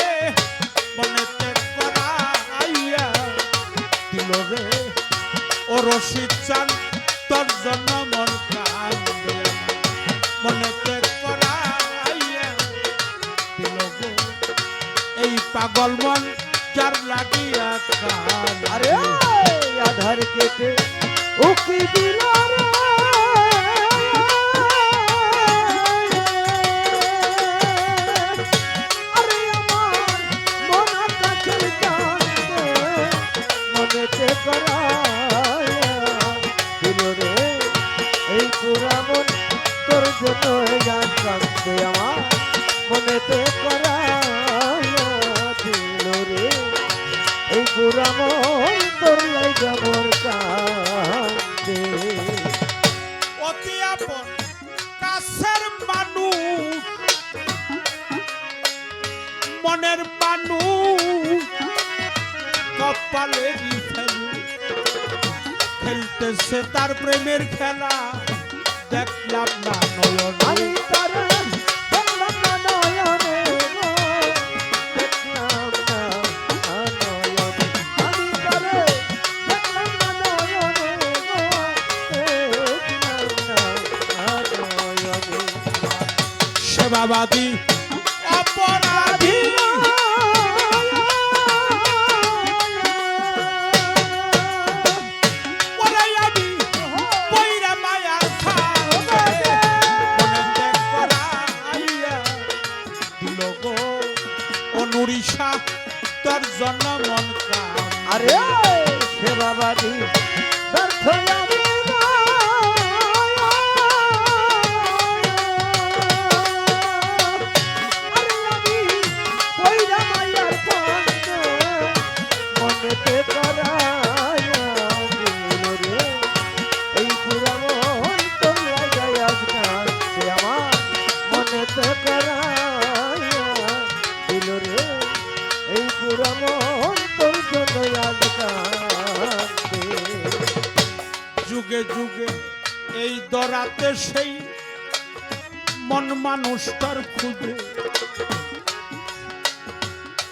মনেতে করাইয়া দিল রে ও রশিদ চান, তোর জন্য মন কান্দে মনেতে করাইয়া দিল গো এই পাগল মন, যার লাগিয়া কান আরে আধার কেটে উকি দিল রে আরে আমার মন আকাশের চাঁদে মনেতে করাইয়া দিল রে এই পুরা মন, তোর জন্য গান কাঁদতে আমার মনেতে করাইয়া দিল রে এই পুরা মন, তোর লাইগা মোর কান্দে। অতি আপন কাছের মানুষ মনের মানুষ কপালে ফেলু খেলতেছে তার প্রেমের খেলা, দেখলাম না নয়ন আমি তারে দেখলাম না নয়নে গো, দেখলাম না নয়নে। আমি তারে দেখলাম না নয়নে গো, দেখলাম না নয়নে। সেবাবাদী অপরাধী ওরে আমি পইরা মায়ার ফাঁদে মনেতে করাইয়া নিশা তোর জন্য মন কাম আরে সেবাবাদী ব্যর্থ আমি মনেতে করায়া দিল রে এই পুরা মন তোমরা যায় আজকাল সে আমার মনেতে করায়া দিল রে এই পুরা মন তোর জন্য আজকাল যুগে যুগে এই দরাতে সেই মন মানুষটার খুঁজে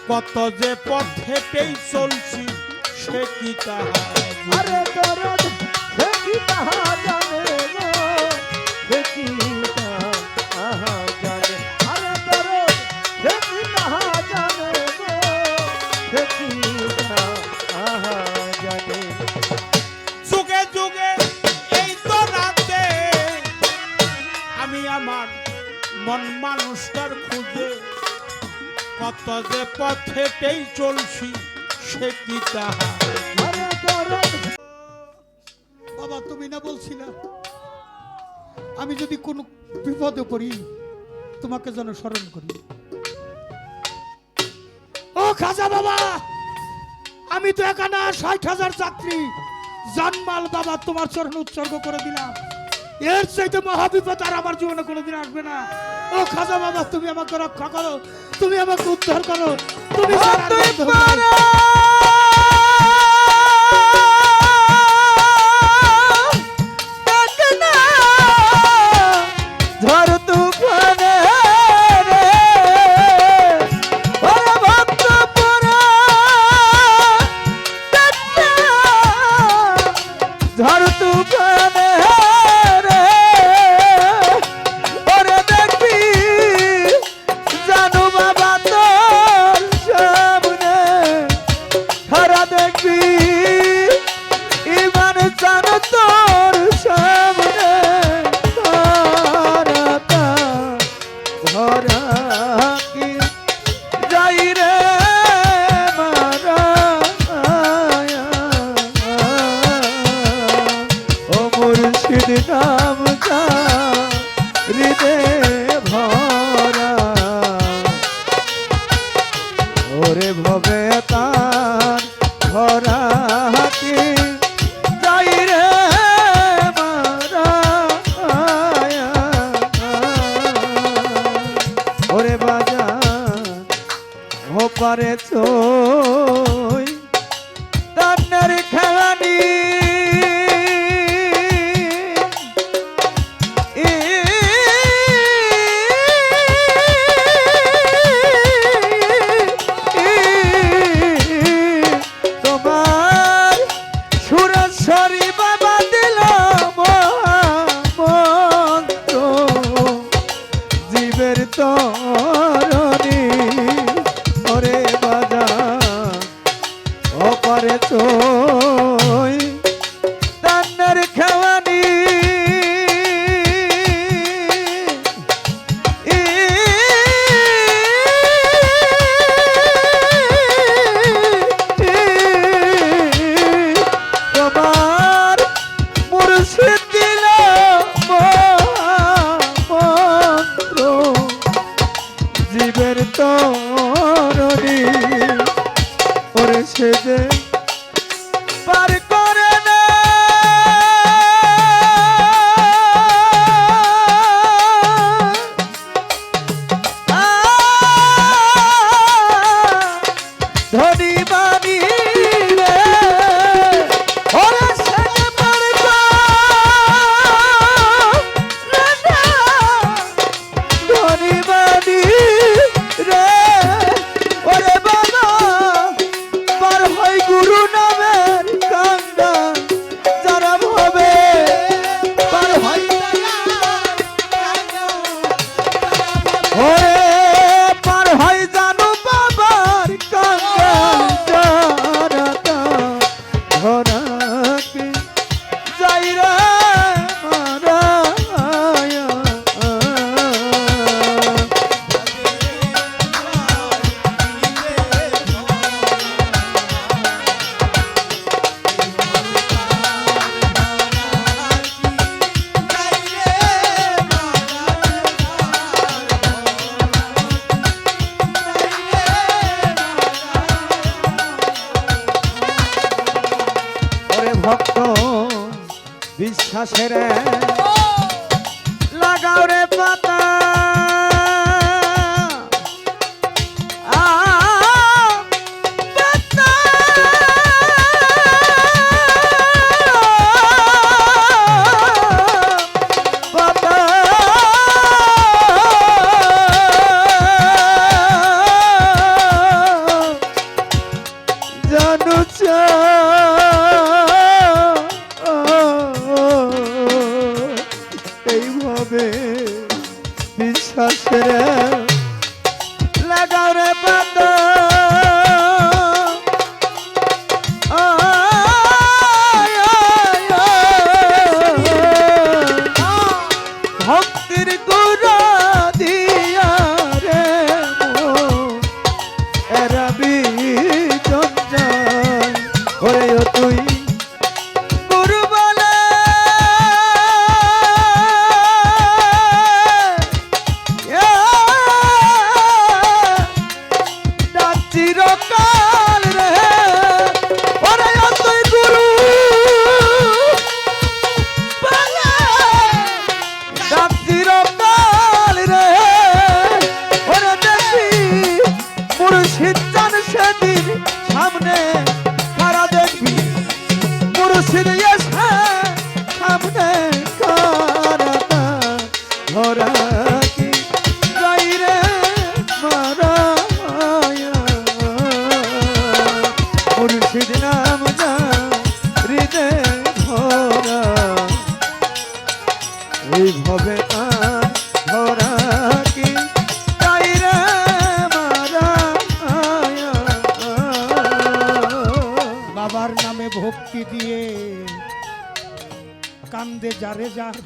কত যে পথ হেঁটেই চলছি সে কি তাহা আরে দরদ সে কি তাহা জানে গো সে কি তাহা জানে আরে দরদ সে কি তাহা জানে গো সে কি তাহা জানে যুগে যুগে এই দরাতে আমি আমার মন মানুষটার খুঁজে কত যে পথ হেঁটেই চলছি সে কি তাহা আরে দরদ বাবা তুমি না বলছিলা আমি যদি কোনো বিপদে পড়ি তোমাকে যেন স্মরণ করি। ও খাজা বাবা, আমি তো এখানে ৬০,০০০ যাত্রী জানমাল বাবা তোমার চরণে উৎসর্গ করে দিলাম। এর চাইতে মহাবিপদ আর আমার জীবনে কোনোদিন আসবে না। ও খাজা বাবা, তুমি আমাকে রক্ষা করো, তুমি আমাকে উদ্ধার করো, তুমি ছাড়া আর বন্ধু নাই। ঝড় তুফানে রে ওরে ভক্ত পুরা ঝড় তুফানে রে ওরে দেখবি জানু বাবা তোর সামনে খারা দেখবি ইমান জানো তোর সামনে ধরা কি যাই রে মারা ও মুর্শিদ নাম যা হৃদে ভরা ওরে ভবে তার ধরা কি যাই রে মারা ওরে বাজার ওপারে চই তান্নার খেলানি তোমার সুরেশ্বরী বাবা দিল মন্ত্র জীবের তরণী ওরে বাজার ওপারে চই তান্নার খেওয়ানি তোমার মুর্শিদ দিল মন্ত্র জীবের তরণী ওরে সে যে পার করে না ধনী মানি রে ওরে সে যে পার করে না ধনী মানি রে ওরে বাবা পার হই বিশ্বাসের লাগাও রে পাতা আ, পাতা। পাতা। জানো এইভাবে বিশ্বাসের লাগাও রে পাতা ভক্তির গুরা দিয়া রে এরাবি চঞ্চল ওরে ও তুই গুরু বলে ডাক চিরকাল রে ওরে ও তুই গুরু বলে ডাক চিরকাল রে ওরে দেখি মুর্শিদ চান সেদিন সামনে কারা দেখবি মুর্শিদ এসে সামনে কারা ধরা কি যাই রে মারায়া মুর্শিদ নাম যা হৃদয় ভরা এইভাবে আর ধরা কি যাই রে মারায়া বাবার নামে ভক্তি দিয়ে কান্দে যারে যার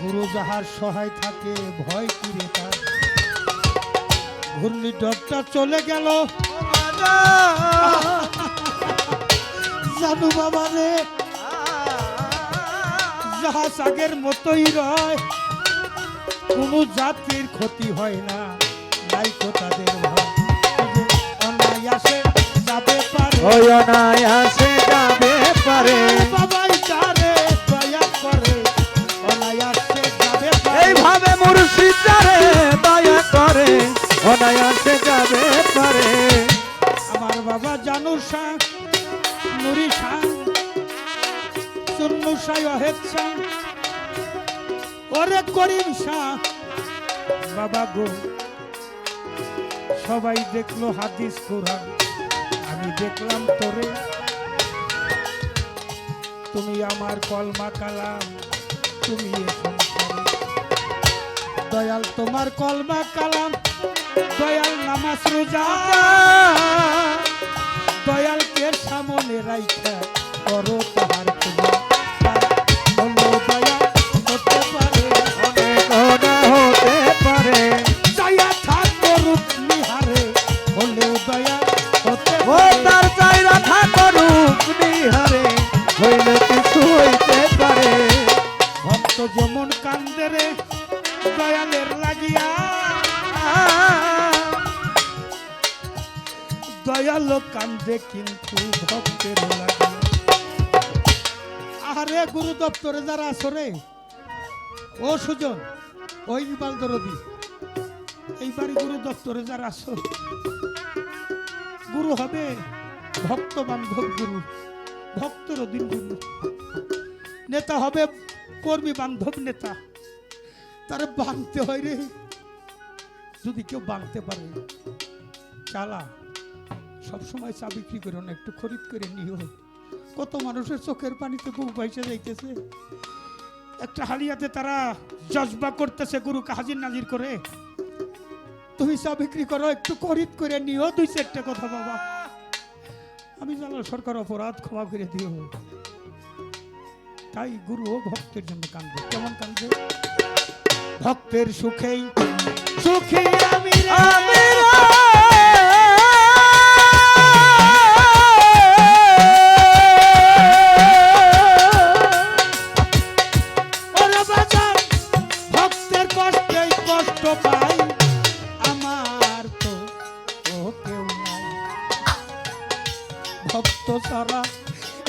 গুরু যাহার সহায় থাকে ভয় কিরে তার ঘূর্ণিঝড়টা চলে গেল জানু বাবা রে জাহাজ আগের মতোই রয় কোনো জাতির ক্ষতি হয় না নাই তো তাদের ভয় অনায়াসে যাবে পারে ওই অনায়াসে যাবে পারে বাবাই যারে দয়া করে অনায়াসে যাবে পারে এইভাবে মুর্শিদ যারে দয়া করে অনায়াসে যাবে পারে আমার বাবা জানু শাহ নুরি শাহ সুন্নু শাহ ওহেদ শাহ ওরে করিম শাহ বাবা গো সবাই দেখলো হাদিস কোরআন আমি দেখলাম তোরে তুমি আমার কলমা কালাম তুমি এ সংসারে দয়াল তোমার কলমা কালাম দয়াল নামাজ রোজা দয়ালকে সামনে রাইখা করো তাহার পূজা বলো দয়া হতে পারে অনেক অনা হতে পারে দয়া থাকো রূপ নিহারে হলেও দয়া হতে ও পারে তার চাই রাখা করুক নিহারে হইলে কিছু হইতে পারে ভক্ত যেমন কান্দে রে দয়ালের লাগিয়া দয়ালো কান্দে কিন্তু ভক্তের লাগিয়া আরে গুরু দপ্তরে যারা আসরে ও সুজন ওই ইকবাল দরদি এইবারই গুরু দপ্তরে যারা আসো গুরু হবে ভক্ত বান্ধব গুরু ভক্তর অধীন গুরু নেতা হবে কর্মী বান্ধব নেতা তারা বাঁধতে হয় রে যদি কেউ বাঁধতে পারে চালা সবসময় চা বিক্রি করো না একটু খরিদ করে নিও কত মানুষের চোখের পানিতে বুক ভাইসে যাইতেছে একটা হালিয়াতে তারা জজবা করতেছে গুরুকে হাজির নাজির করে তুমি চা বিক্রি করো একটু খরিদ করে নিও 2-4টা কথা বাবা আমি জানাল সরকার অপরাধ ক্ষমা করে দিও তাই গুরু ও ভক্তের জন্য কান্দে কেমন কান্দে ভক্তের সুখেই সুখী আমি রে। ওরে বাজার ভক্তের কষ্টেই কষ্ট পাই আমার তো ও কেউ নাই ভক্ত ছাড়া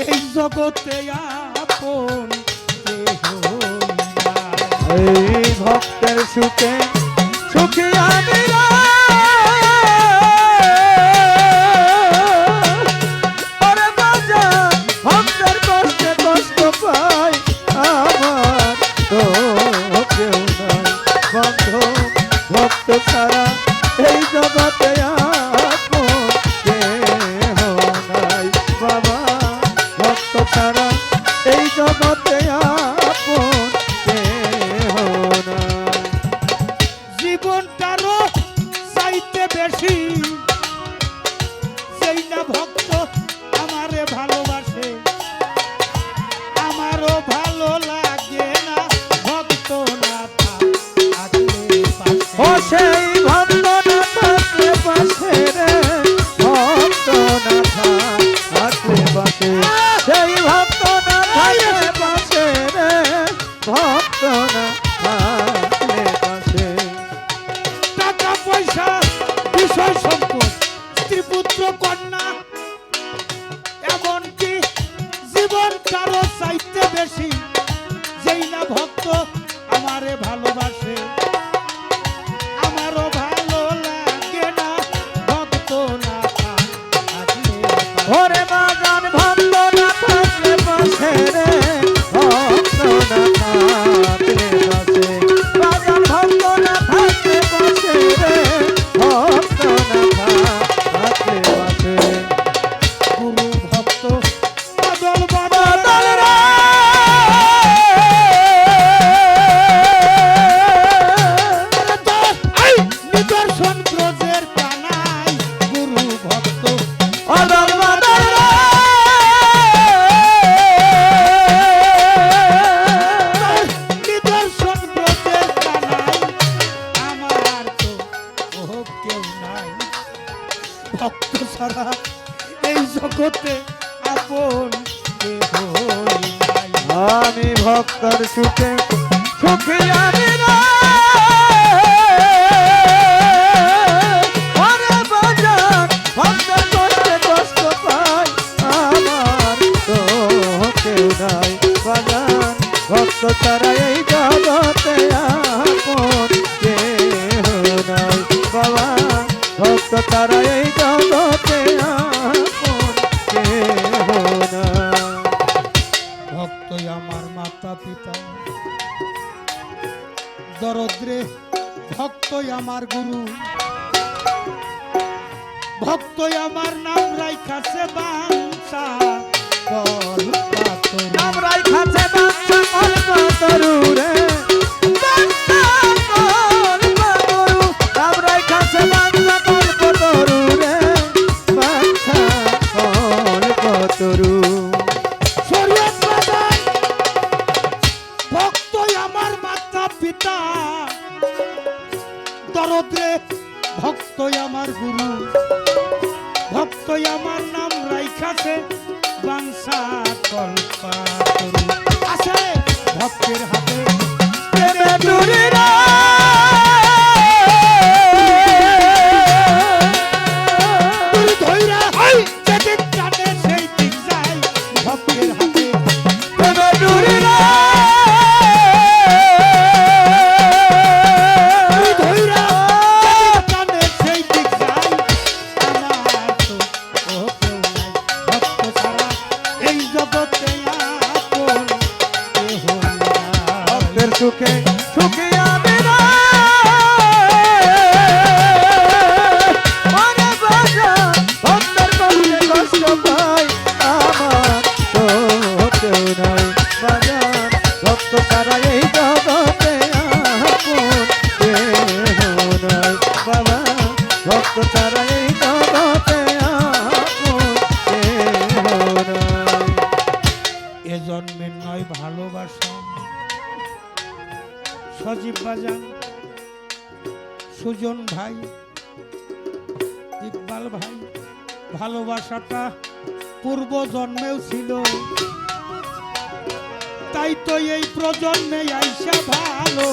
এই জগতে আপন কেহ নাই। এই ভক্তের সুখে সুখী আমি রে। ওরে বাজান ভক্তের কষ্টে কষ্ট পাই আমার তো কেউ নাই বন্ধু ভক্ত ছাড়া এই জগতে আপন কেহ নাই বাবা ভক্ত ছাড়া এই জগতে আপন কেহ নাই। জীবনটারও চাইতে বেশি সেই না ভক্ত আমারে ভালোবাসে, আমারও ভালো লাগে না ভক্ত না থাকলে পাশে। ও সেই ভক্ত না থাকলে পাশে রে ভক্ত না থাকলে পাশে সেই ভক্ত না থাকলে পাশে রে ভক্ত না থাকলে পাশে। টাকা পয়সা বিষয় সম্পদ স্ত্রী পুত্র কন্যা এমনকি জীবন কারো চাইতে বেশি যেই না ভক্ত আমারে ভালোবাসে, আমারও ভালো লাগে না ভক্ত না থাকলে পাশে। ওরে বাজান ভক্ত না থাকলে পাশে রে ভক্ত না থাকলে পাশে বাজান ভক্ত না থাকলে পাশে রে ভক্ত না থাকলে পাশে। গুরু ভক্ত বদল বদল বদল রে নিদর্শন ক্রোধের কানাই গুরু ভক্ত বদল বদল রে নিদর্শন ক্রোধের কানাই আমার তো ও কেউ নাই ভক্ত ছাড়া এই জগতে আপন কেহ নাই। আমি ভক্তর সুখে সুখী আমি রে। ওরে বাজান ভক্তের কষ্টে কষ্ট পাই আমার তো কেউ নাই বাজান ভক্ত ছাড়া এই জগতে আপন কেহ নাই বাবা ভক্ত ছাড়া এই জগতে আপন কেহ নাই। ভক্তই আমার মাতা পিতা দরদ্রে ভক্তই আমার গুরু ভক্তই আমার নাম রাইখাছে বাঞ্ছা কল্পাতরু। নাম রাইখাছে বাঞ্ছা কল্পতরু রে বাঞ্ছা কল্পতরু নাম রাইখাছে বাঞ্ছা কল্পতরু রে বাঞ্ছা কল্পতরু। শরীয়ত প্রধান ভক্তই আমার মাতা পিতা দরদ্রে ভক্তই আমার গুরু ভক্তই আমার নাম রাইখাছে বাঞ্ছা কল্পাতরু। আছে ভক্তের হাতে প্রেমে ডুরি রে তুই ধইরা যেদিক টানে সেই দিক যায় ভক্তের হাতে প্রেমে ডুরি রে তুই ধইরা যেদিক টানে সেই দিক যায়। আমার তো ও কেউ নাই ভক্ত ছাড়া এই জগতে আপন কেহ নাই। ভক্তের সুখে সুখী আমি রে। ওরে বাজান ভক্তের কষ্টে কষ্ট পাই আমার তো কেউ নাই বাজান ভক্ত ছাড়া এই জগতে আপন কেহ নাই বাবা ভক্ত ছাড়া এই জগতে আপন কেহ নাই। এ জন্মের নয় ভালোবাসা সজীব বাজান সুজন ভাই ইকবাল ভাই ভালোবাসাটা পূর্ব জন্মেও ছিল তাই তো এই প্রজন্মে আইসা ভালো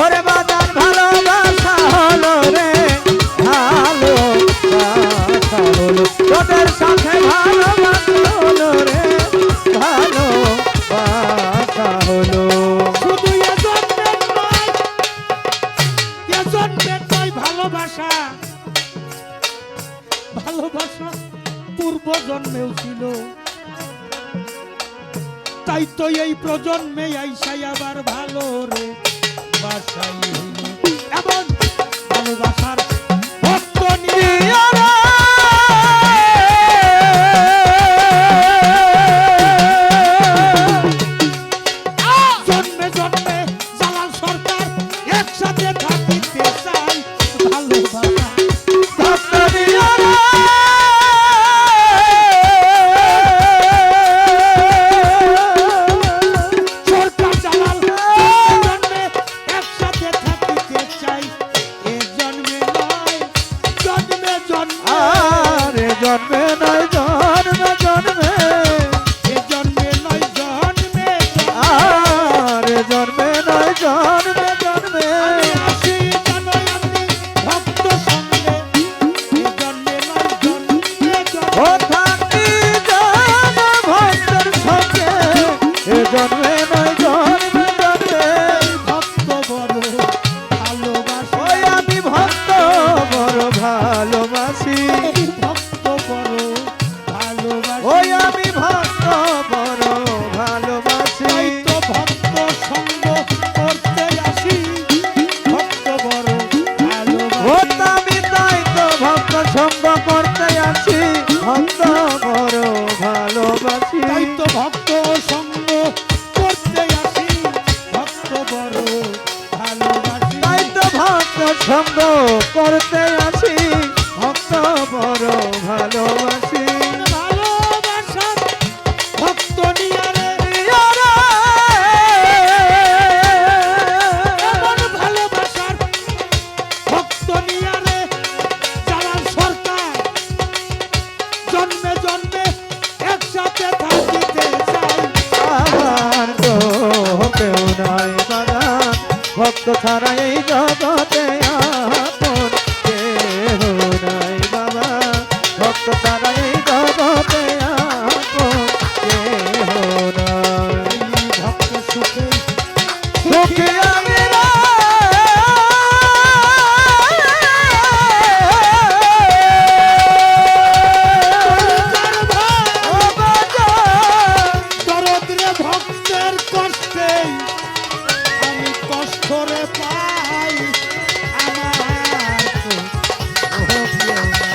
ওরে বাজান ভালোবাসা হলো রে ভালোবাসা হলো তোদের সাথে ভালোবাসা হলো রে জন্মের নয় ভালোবাসা, ভালোবাসা পূর্ব জন্মেও ছিল, তাই তো এই প্রজন্মে আইসাই আবার ভালো রে বাসাই হইল। এমন ভালোবাসার ভক্ত নিয়ে জন্মে জন্মে জালাল সরকার একসাথে থাকিতে চাই, ভালোবাসা ভক্ত নিয়ে সরকার জালাল জন্মে একসাথে থাকিতে চাই, এ জন্মে নয় জন্মে জন্মে, আরে জন্মে নয় জন্মে জন্মে, এ জন্মে নয় জন্মে আরে জন্মে নয় জন্মে জন্মে, আসি জানো আমি ভক্ত সঙ্গে, এ জন্মে নয় জন্মে ও থাকি জান ভক্তের সঙ্গে, এ জন্মে নয় জন্মে জন্মে, ভক্ত বড় ভালোবাসা, ওই আমি ভক্ত বড় ভালোবাসি, ভক্ত বড় ভালোবাসা, ওই আমি ভক্ত বড় ভালোবাসি, তাই তো ভক্ত সঙ্গ করতে আসি, ভক্ত বড় ও ভালোবাসা, আমি তাই তো ভক্ত সঙ্গ করতে আছি, ভক্ত বড় ভালোবাসি, তাই তো ভক্ত সঙ্গ করতে আসি, ভক্ত বড় ভালোবাসি, তাই তো ভক্ত সঙ্গ করতে আছি, ভক্ত বড় ভালোবাসি, ভালোবাসার ভক্ত নিয়ে এমন ভালোবাসার ভক্ত নিয়ে জালাল সরকার জন্মে জন্মে একসাথে থাকিতে চাই, আমার তো কেউ নাই বাগান, ভক্ত ছাড়া এই জগতে আপন কেহ নাই বাবা, ভক্ত ছাড়া এই জগতে আপন কেহ নাই, ভক্ত সুখে সুখী আমি দরদরে ভক্তের কষ্টে আমি কষ্ট রে পাই, আমার তো কেউ নাই,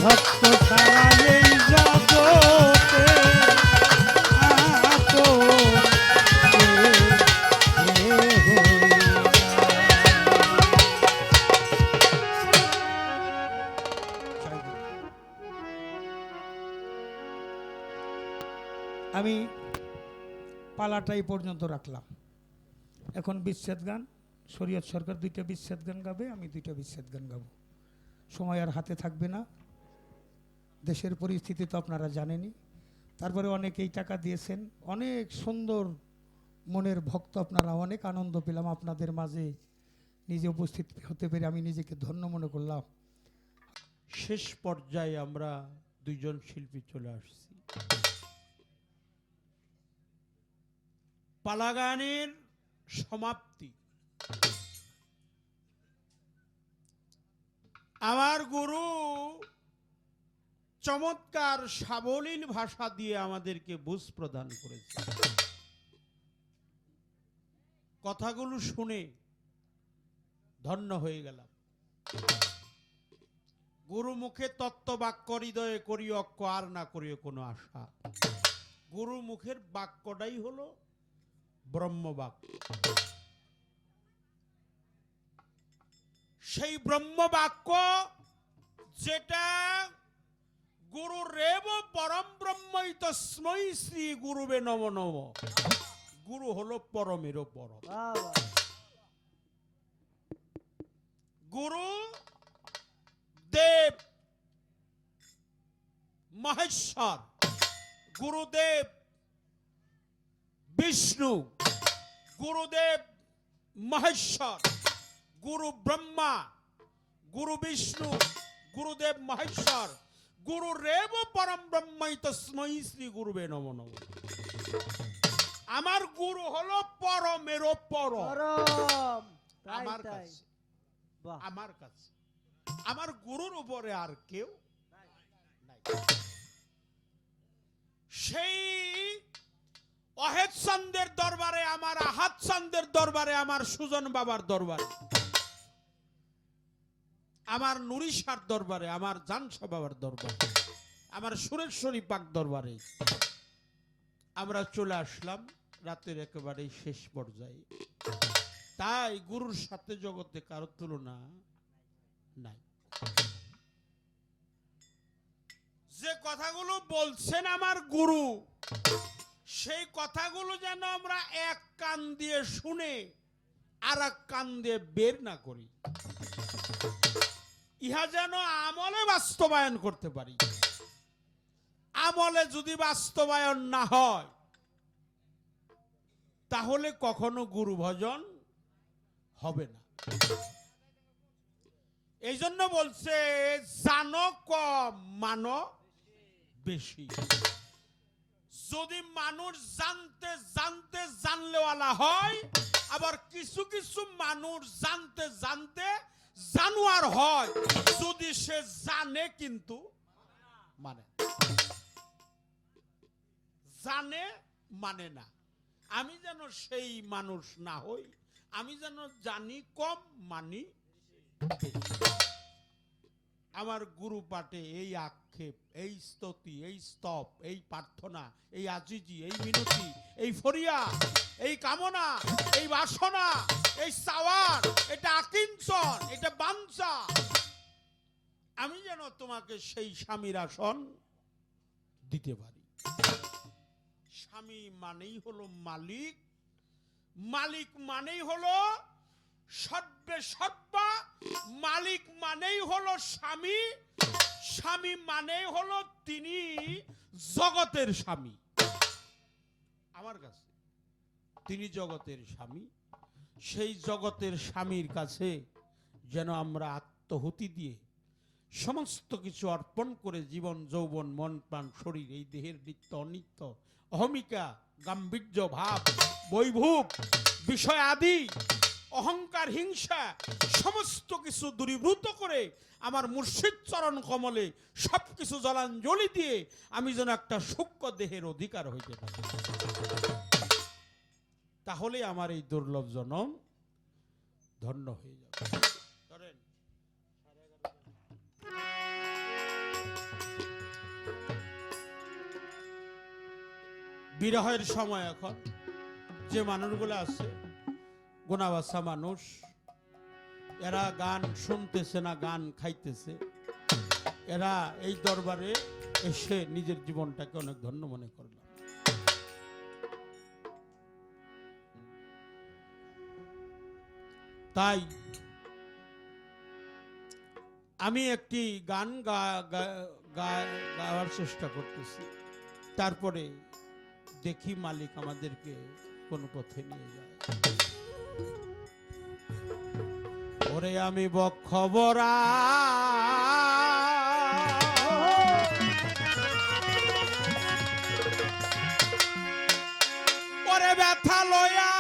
ভক্ত ছাড়া এই জগতে আপন কেহ আমি পালাটাই পর্যন্ত রাখলাম। এখন বিচ্ছেদ গান, শরীয়ত সরকার 2টা বিচ্ছেদ গান গাবে, আমি 2টা বিচ্ছেদ গান গাবো। সময় আর হাতে থাকবে না, দেশের পরিস্থিতি তো আপনারা জানেনই। তারপরে অনেকেই টাকা দিয়েছেন, অনেক সুন্দর মনের ভক্ত আপনারা, অনেক আনন্দ পেলাম আপনাদের মাঝে নিজে উপস্থিত হতে পেরে, আমি নিজেকে ধন্য মনে করলাম। শেষ পর্যায়ে আমরা 2 জন শিল্পী চলে আসছি। পালাগানের সমাপ্তি। আমার গুরু চমৎকার সাবলীল ভাষা দিয়ে আমাদেরকে বুঝ প্রদান করেছে। কথাগুলো শুনে ধন্য হয়ে গেলাম। গুরু মুখে তত্ত্ব বাক্য হৃদয়ে করি অক্ষ, আর না করিও কোনো আশা। গুরু মুখের বাক্যটাই হলো ব্রহ্মবাক্য। সেই ব্রহ্মবাক্য যেটা গুরু রেব পরম ব্রহ্মই তস্মৈ শ্রী গুরুবে নমো নমঃ। গুরু হলো পরমেরও পরম। গুরু দেব মহেশ্বর, গুরুদেব বিষ্ণু, গুরুদেব মহেশ্বর, গুরু ব্রহ্মা, গুরু বিষ্ণু, গুরুদেব মহেশ্বর, গুরু রেব পরম ব্রহ্মই তস্মৈ শ্রী গুরুবে নমো নমঃ। আমার গুরু হলো পরমেরও পরম। আমার কাছে বাহ। আমার কাছে, আমার গুরুর উপরে আর কেউ নাই। সেই অহেদ চান্দের দরবারে, আমার আহাত চান্দের দরবারে, আমার সুজন বাবার দরবারে, আমার নুরিশার দরবারে, আমার জানসা বাবার দরবারে, আমার সুরেশ্বরী পাক দরবারে আমরা চলে আসলাম রাতের একেবারে শেষ পর্যায়ে। তাই গুরুর সাথে জগতে কারো তুলনা নাই। যে কথাগুলো বলছেন আমার গুরু, সেই কথাগুলো যেন আমরা এক কান দিয়ে শুনে আর এক কান দিয়ে বের না করি, ইহা যেন আমলে বাস্তবায়ন করতে পারি। আমলে যদি বাস্তবায়ন না হয় তাহলে কখনো গুরু ভজন হবে না। এই জন্য বলছে জানো কম মানো বেশি। যদি মানুষ জানতে জানতে জানলেওয়ালা হয়, আবার কিছু কিছু মানুষ জানতে জানতে জানোয়ার হয়, যদি সে জানে কিন্তু মানে জানে মানে না। আমি যেন সেই মানুষ না হই, আমি যেন জানি কম মানি বেশি। আমার গুরু পাঠে এই আক্ষেপ, এই স্তুতি, এই স্তব, এই প্রার্থনা, এই আজিজি, এই মিনতি, এই ফরিয়া, এই কামনা, এই বাসনা, এই চাওয়ার, এটা আকিঞ্চন, এটা বাঞ্ছা, আমি যেন তোমাকে সেই স্বামীর আসন দিতে পারি। স্বামী মানেই হলো মালিক, মালিক মানেই হলো সর্বে সর্বা, মালিক মানেই হলো স্বামী, স্বামী মানেই হলো তিনি জগতের স্বামী। আমার কাছে তিনি জগতের স্বামী। সেই জগতের স্বামীর কাছে যেন আমরা আত্মহুতি দিয়ে সমস্ত কিছু অর্পণ করে জীবন যৌবন মন প্রাণ শরীর এই দেহের নিত্য অনিত্য অহমিকা গাম্ভীর্য ভাব বৈভব বিষয় আদি অহংকার হিংসা সমস্ত কিছু দূরীভূত করে আমার মুর্শিদ চরণ কমলে সবকিছু জলাঞ্জলি দিয়ে আমি যেন একটা সূক্ষ্ম দেহের অধিকার হইতে পারি। তাহলে আমার এই দুর্লভ জনম ধন্য হয়ে যাবে। ধরেন বিরহের সময় এখন যে মানুষগুলো আছে গোনাবাসা মানুষ, এরা গান শুনতেছে না গান খাইতেছে, এরা এই দরবারে এসে নিজের জীবনটাকে অনেক ধন্য মনে করলাম। তাই আমি একটি গান গাওয়ার চেষ্টা করতেছি, তারপরে দেখি মালিক আমাদেরকে কোন পথে নিয়ে যায়। ওরে আমি বক্ষবরা ওরে ব্যথা লয়া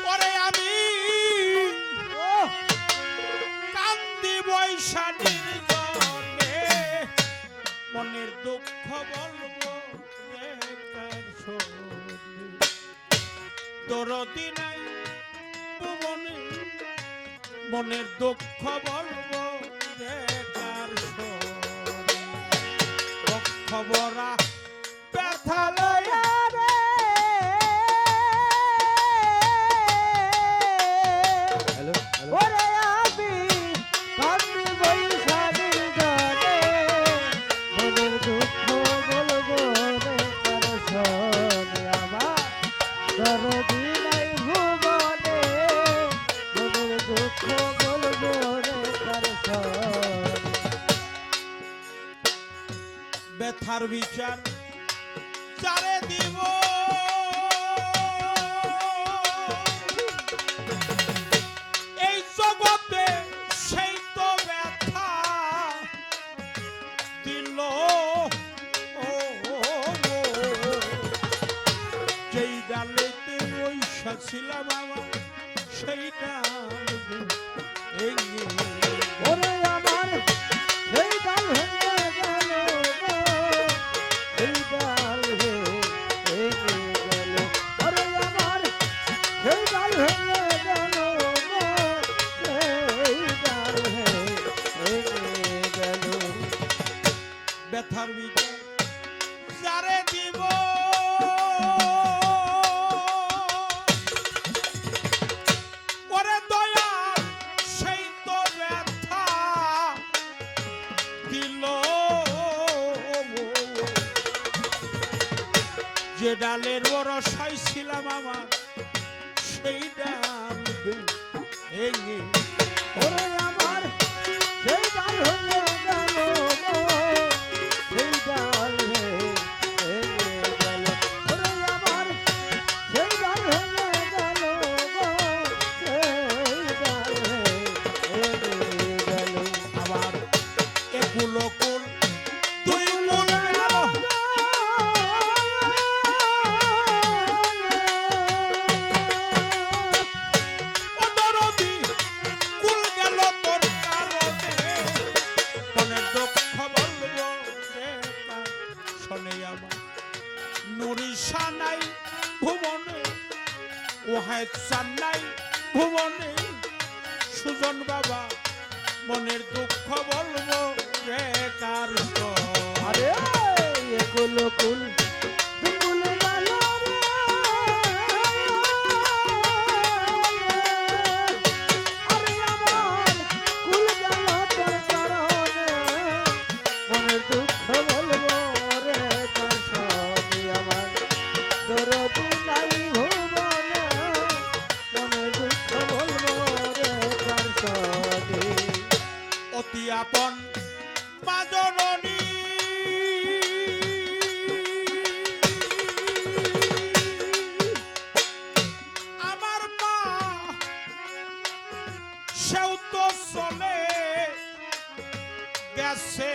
ওরে আমি কান্দি বৈশাখীর জন্যে মনের দুঃখ বলবো দরদি নাই ভুবনে, মনের দুঃখ বলবো খবরা ব্যথা লয়া রে হ্যালো হ্যালো ওরে আমি কান্দি বৈশাখীর গানে মনের দুঃখ বলবো রে কার শোনে আমার দরদি নাই ভুবনে মনের দুঃখ বলবো রে কার শোনে। ব্যথার বিচার চারে দিব এই জগতে, সেই তো ব্যথা দিল ছিলাম আমার সেই ডাল ভেঙে ওরে আমার সেই ডাল ভেঙে গেল গো, সেই ডাল ভেঙে গেল। ওরে আমার সেই ডাল ভেঙে গেল গো, সেই ডাল ভেঙে গেল। ব্যথার বিচার যারে দিব ওরে দয়াল সেই তো ব্যথা দিল যে ডালের বড় সাই ছিলাম আমার সেই ডাল ভেঙে ওরে আমার সেই ডাল ভেঙে গেল গো, সেই ডাল ভেঙে গেল। ওরে আমার সেই ডাল ভেঙে গেল গো, সেই ডাল ভেঙে গেল। আবার একুল কুল দুই কুল গেল ও দরদি কুল গেল তোর কারণে মনের দুঃখ বলবো রে কার শোনে আমার নুরিশা নাই ভুবনে ওহায় চান নাই ভুবনে সুজন বাবা মনের দুঃখ বলবো রে কার আরে একুল কুল দুকুল গেল রে। আরে আমার কুল গেল তোর কারণে, মনের দুঃখ বলবো রে কার সঙ্গে। আমার দরদি নাই ভুবনে, মনের দুঃখ বলবো রে কার সঙ্গে। অতি আপন মা জননী আমার মা সেও তো চলে গেছে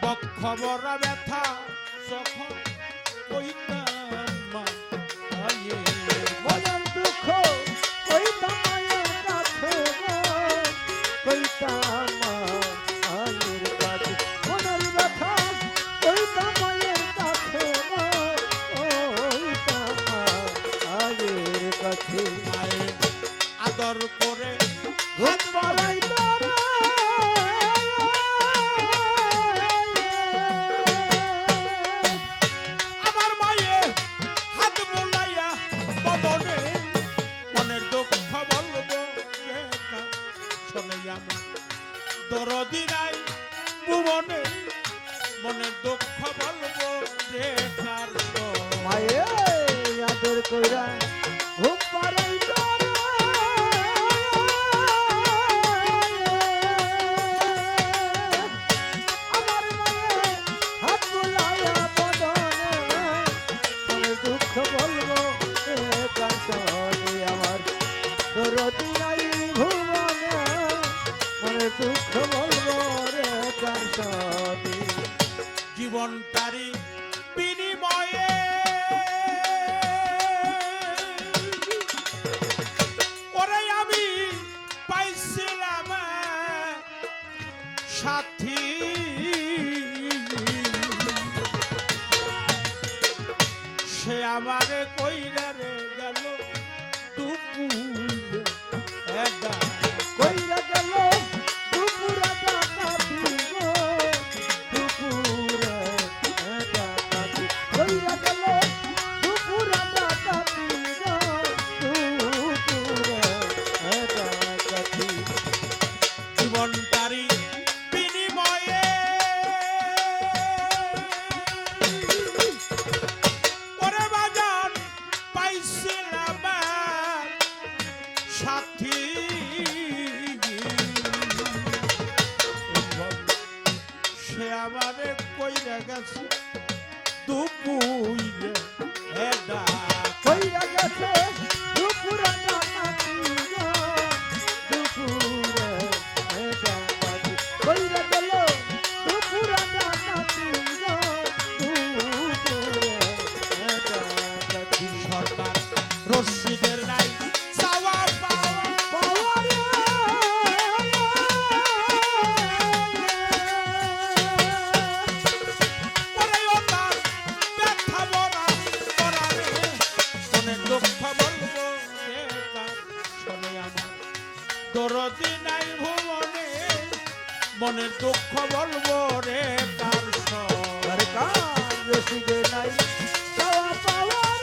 বক্ষ বড় ব্যথা যখন কইতাম মা আয়ে মনের দুঃখ কইতাম মায়ের কাছে গো, কইতাম মায়ের কাছে। মনের ব্যথা কইতাম মায়ের কাছে গো, কইতাম মায়ের কাছে। মায়ের আদর করে ঘুম পাড়াইতো রে। আমার মায়ে হাত বোলাইয়া বদনে মনের দুঃখ বলবো রে কার শোনে আমার দরদি নাই ভুবনে মনের দুঃখ বলবো রে কার মায়ে আদর কইরা ঘুম পাড়াইতো রে। আমার মায়ে হাত বুলাইয়া বদনে, মনের দুঃখ বলবো এ কার সঙ্গে। আমার দরদি নাই ভুবনে, মনের দুঃখ বলবো রে কার সঙ্গে। জীবনটারি বিনিময়ে ওরে আমি পাইছিলাম সাথী সে আমারে কইরা রে গেল দুপুরে একা কইরা গেল দুপুরা ডাকাতি গো, দুপুরা ডাকাতি। কইরা গেল দুপুরা ডাকাতি গো, দুপুরা ডাকাতি। জীবনটারি বিনিময়ে ওরে বাজান পাইছিলাম সাথী সে আমারে কইরা গেছে দুপুরে এডা কইরা গেছে দুপুরা ডাকাতি গো, দুপুরা ডাকাতি। কইরা গেল দুপুরা ডাকাতি গো, দুপুরা নাই ভুবনে, মনের দুঃখ বলবো রে কার সঙ্গে? তার কান রসিদে নাই চাওয়া পাওয়ার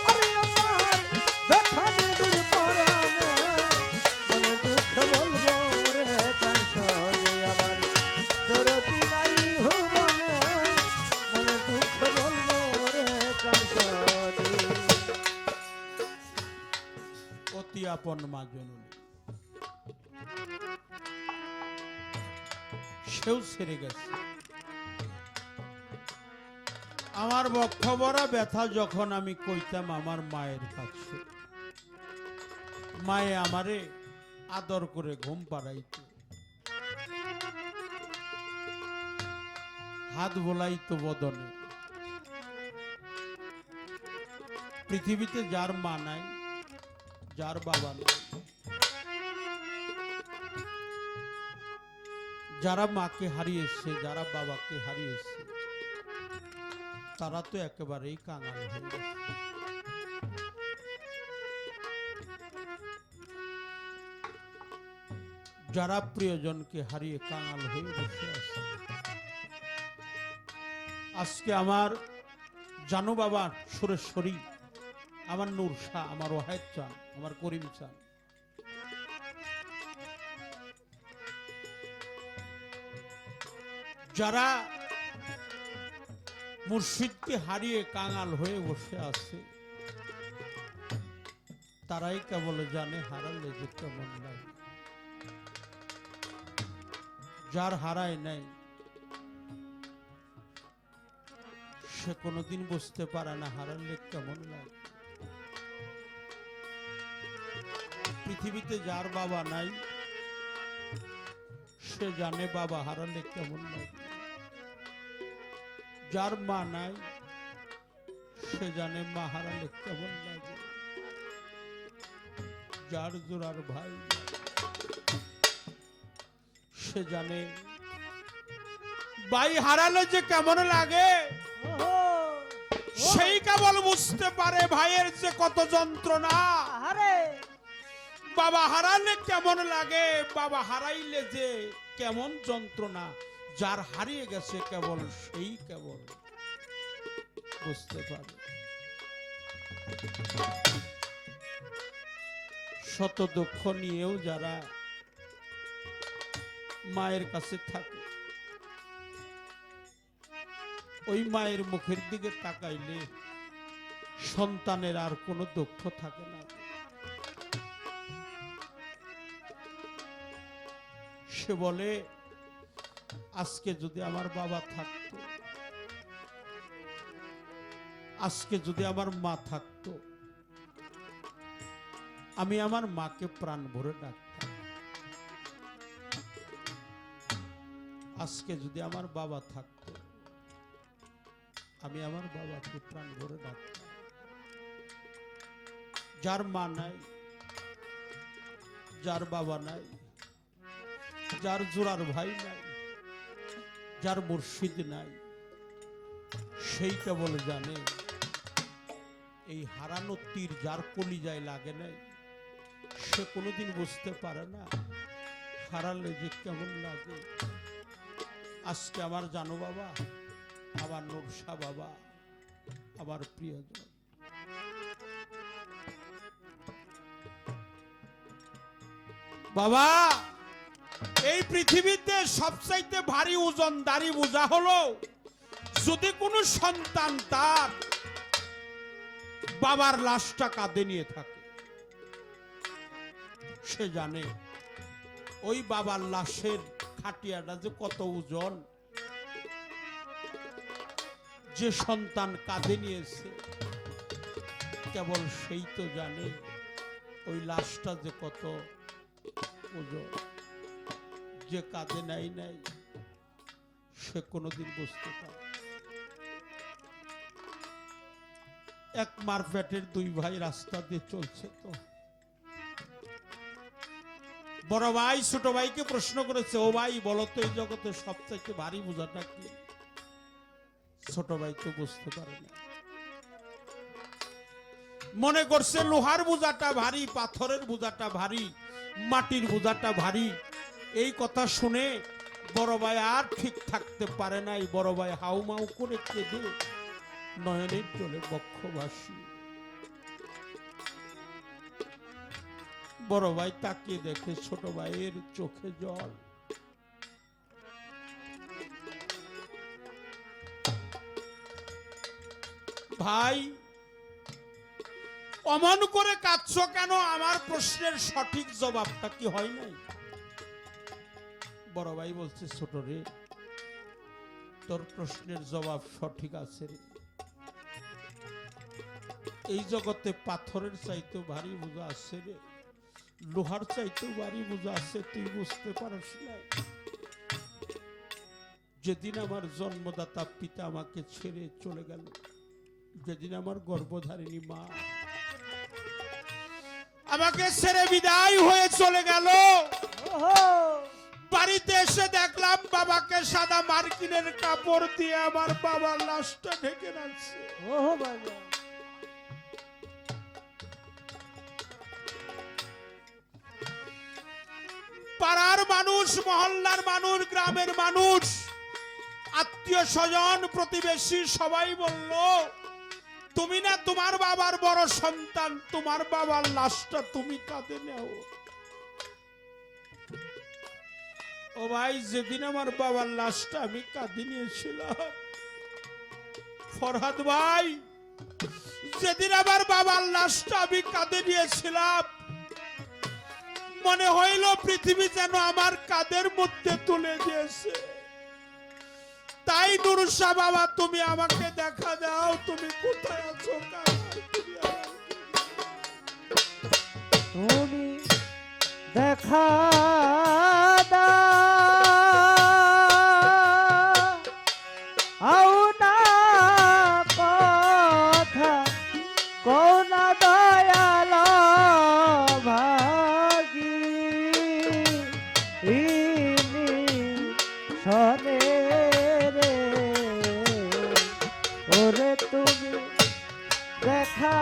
আরে আমার ব্যথা নিদুর পরাণে মনে দুঃখ বলবো রে কার সঙ্গে আমার দরদি নাই ভুবনে মনে দুঃখ বলবো রে কার সঙ্গে অতি আপন মা জননী, সেও ছেড়ে গেছে। আমার বক্ষ ভরা ব্যথা যখন আমি কইতাম আমার মায়ের কাছে, মায়ে আমারে আদর করে ঘুম পাড়াইত, হাত বোলাইতো বদনে। পৃথিবীতে যার মা নাই, যার বাবা নাই, যারা মাকে হারিয়েছে, যারা বাবাকে হারিয়েছে, তারা তো একেবারেই কাঙাল হয়ে গেছে। যারা প্রিয়জনকে হারিয়ে কাঙাল হয়ে বসে আছে, আজকে আমার জানু বাবা সুরেশ্বরী, আমার নূর শাহ, আমার ওয়াহেদ চান, আমার করিম চান, যারা মুর্শিদকে হারিয়ে কাঙাল হয়ে বসে আছে, তারাই কেবল জানে হারালে যে কেমন লাগে। যার হারায় নাই সে কোনোদিন বুঝতে পারে না হারালে কেমন লাগে। পৃথিবীতে যার বাবা নাই সে জানে বাবা হারালে কেমন লাগে। যার মা নাই সে জানে মা হারালে কেমন লাগে। যার জোড়ার ভাই নাই, সে জানে ভাই হারালে যে কেমন লাগে। সেই কেবল বুঝতে পারে ভাইয়ের যে কত যন্ত্রণা। বাবা হারালে কেমন লাগে, বাবা হারাইলে যে কেমন যন্ত্রণা, যার হারিয়ে গেছে কেবল সেই কেবল বুঝতে পারে। শত দুঃখ নিয়েও যারা মায়ের কাছে থাকে, ওই মায়ের মুখের দিকে তাকাইলে সন্তানের আর কোনো দুঃখ থাকে না। সে বলে আজকে যদি আমার বাবা থাকতো, আজকে যদি আমার মা থাকতো, আমি আমার মাকে প্রাণ ভরে ডাকতাম। আজকে যদি আমার বাবা থাকতো, আমি আমার বাবাকে প্রাণ ভরে ডাকতাম। যার মা নাই, যার বাবা নাই, যার জোড়ার ভাই নাই, যার মুর্শিদ নাই, সেই কেবল জানে এই হারানো তীর যার কলিজায় লাগে নাই, সে কোনোদিন বুঝতে পারে না হারালে যে কেমন লাগে। আজকে আমার জানো বাবা, আমার নূরশাহ বাবা, আমার প্রিয়জন, বাবা এই পৃথিবীতে সবচাইতে ভারী ওজনদারি বোঝা হলো যদি কোনো সন্তান তার বাবার লাশটা কাঁধে নিয়ে থাকে। সে জানে ওই বাবার লাশের খাটিয়াটা যে কত ওজন, যে সন্তান কাঁধে নিয়েছে কেবল সেই তো জানে ওই লাশটা যে কত ওজন। যে কাঁধে নাই নাই সে কোনোদিন বুঝতে পারে। এক মার পেটের দুই ভাই রাস্তা দিয়ে চলছে, তো বড় ভাই ছোট ভাইকে প্রশ্ন করেছে, ও ভাই বলো তো এই জগতে সবথেকে ভারী বোঝাটা কি? ছোট ভাই তো বুঝতে পারে না। মনে করছে লোহার বোঝাটা ভারী, পাথরের বোঝাটা ভারী, মাটির বোঝাটা ভারী। এই কথা শুনে বড় ভাই আর ঠিক থাকতে পারে নাই। বড় ভাই হাউমাউ করে কেঁদে নয়নের জলে বক্ষ ভাসিয়ে। বড় ভাই তাকিয়ে দেখে ছোট ভাইয়ের চোখে জল। ভাই অমন করে কাঁদছো কেন? আমার প্রশ্নের সঠিক জবাবটা কি হয় নাই? বড় ভাই বলছে, ছোট রে, তোর প্রশ্নের জবাব সঠিক আছে রে। এই জগতে পাথরের চাইতেও ভারী বোঝা আছে রে, লোহার চাইতেও ভারী বোঝা আছে, তুই বুঝতে পারস না। যেদিন আমার জন্মদাতা পিতা আমাকে ছেড়ে চলে গেল, যেদিন আমার গর্ভধারিণী মা আমাকে ছেড়ে বিদায় হয়ে চলে গেল, বাড়িতে এসে দেখলাম বাবাকে সাদা মার্কিনের কাপড় দিয়ে আমার বাবার লাশটা ঢেকে রাখছে। পাড়ার মানুষ, মহল্লার মানুষ, গ্রামের মানুষ, আত্মীয় স্বজন, প্রতিবেশী সবাই বলল, তুমি না তোমার বাবার বড় সন্তান, তোমার বাবার লাশটা তুমি কাঁধে নেও। ও ভাই, যেদিন আমার বাবার লাশটা আমি কাঁধে নিয়েছিলাম, ফরহাদ ভাই, যেদিন আমার বাবার লাশটা আমি কাঁধে নিয়েছিলাম, মনে হইল পৃথিবী যেন আমার কাঁধের মধ্যে তুলে দিয়েছে। তাই নুরুশা বাবা, তুমি আমাকে দেখা দাও, তুমি কোথায় আছো? তুমি দেখা দাও না কথা কোন দয়াল ভাগী শোনে রে, ওরে তুমি দেখা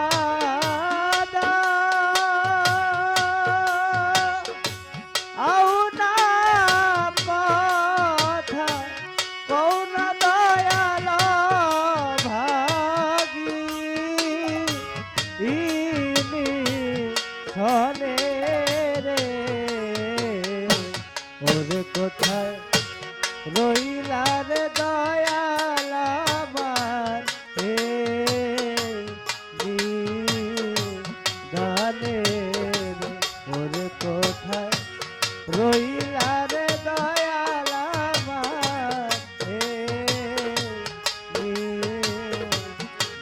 কোথায় রইলা রে দয়াল আমার, গানে ওরে কোথায় রইলা রে দয়াল আমার,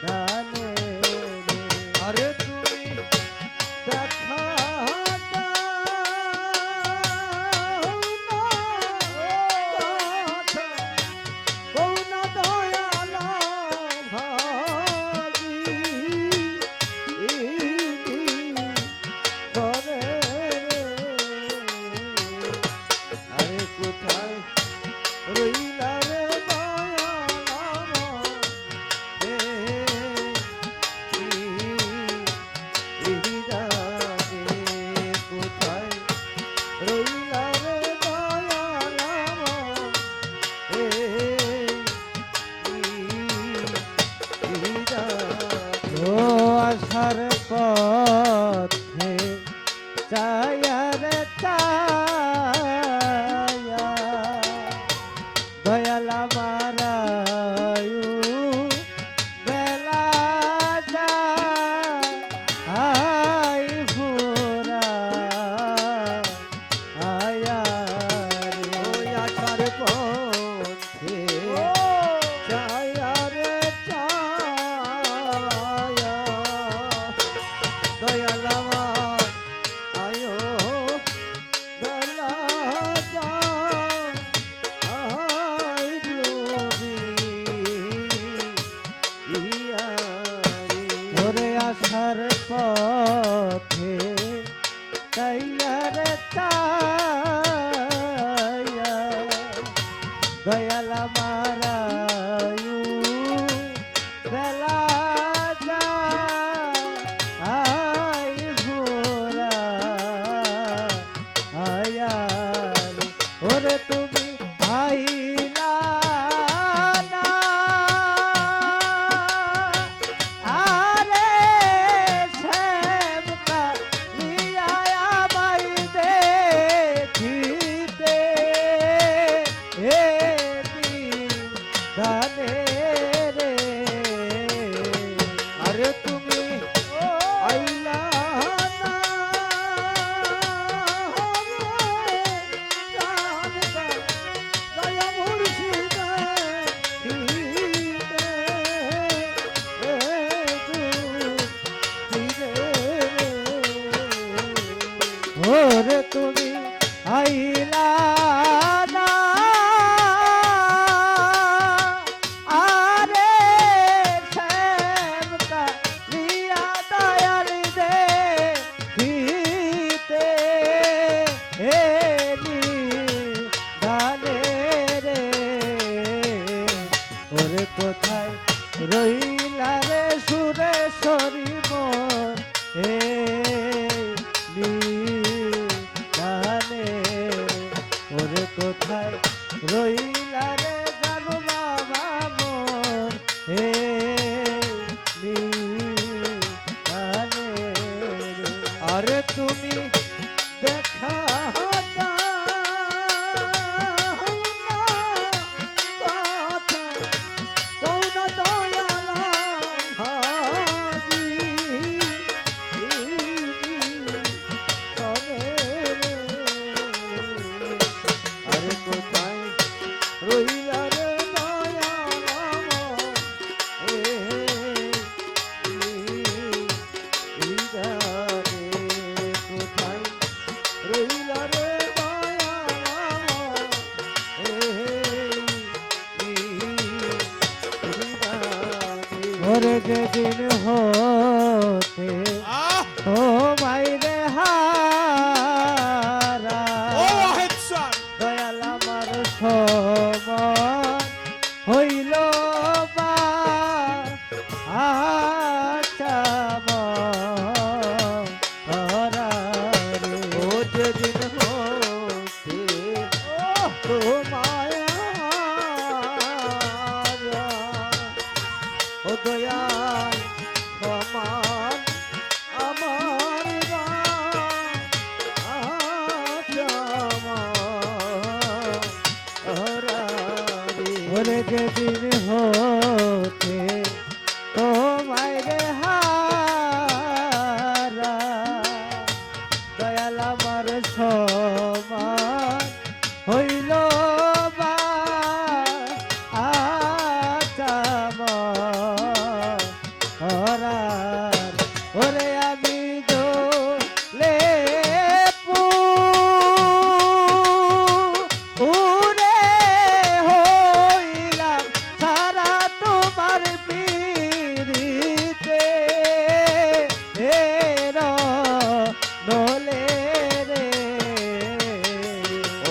গানে আরে তুমি দেখা আসার পথে চায়া রে চায়া দয়াল মারায়ু বেলা যায় ফুরা আয়া রে আসার পথে চায়া রে চায়া দয়াল আমার আয়ো বেলা যায় ধরে আসার পথে তৈয়ার তায়া দয়াল মারায়ু বেলা ওরে তুমি আইলা না আরে শ্যামকা লিয়া দয়াল দে দিতে এলি গানে রে ওরে কোথায় রইলা রে সুরেশ্বরী মোর গানে ওরে কোথায় রইলা রে জানু বাবা মোর গানে আরে তুমি দেখা ওরে যেদিন হতে আহ ও মাইরে হারা ও ওয়াহিদ স্যার দয়াল আমার সমান হইল বা ও যেদিন হতে ও মায়া ও দয়াল সমান আমার ওরে যেদিন হতে তোমায় রে হারা দয়াল আমার সমান হইল বা হরার ওরে আমি দোলে উরে হইলাম সারা তোমার পীড়িতে নলে রে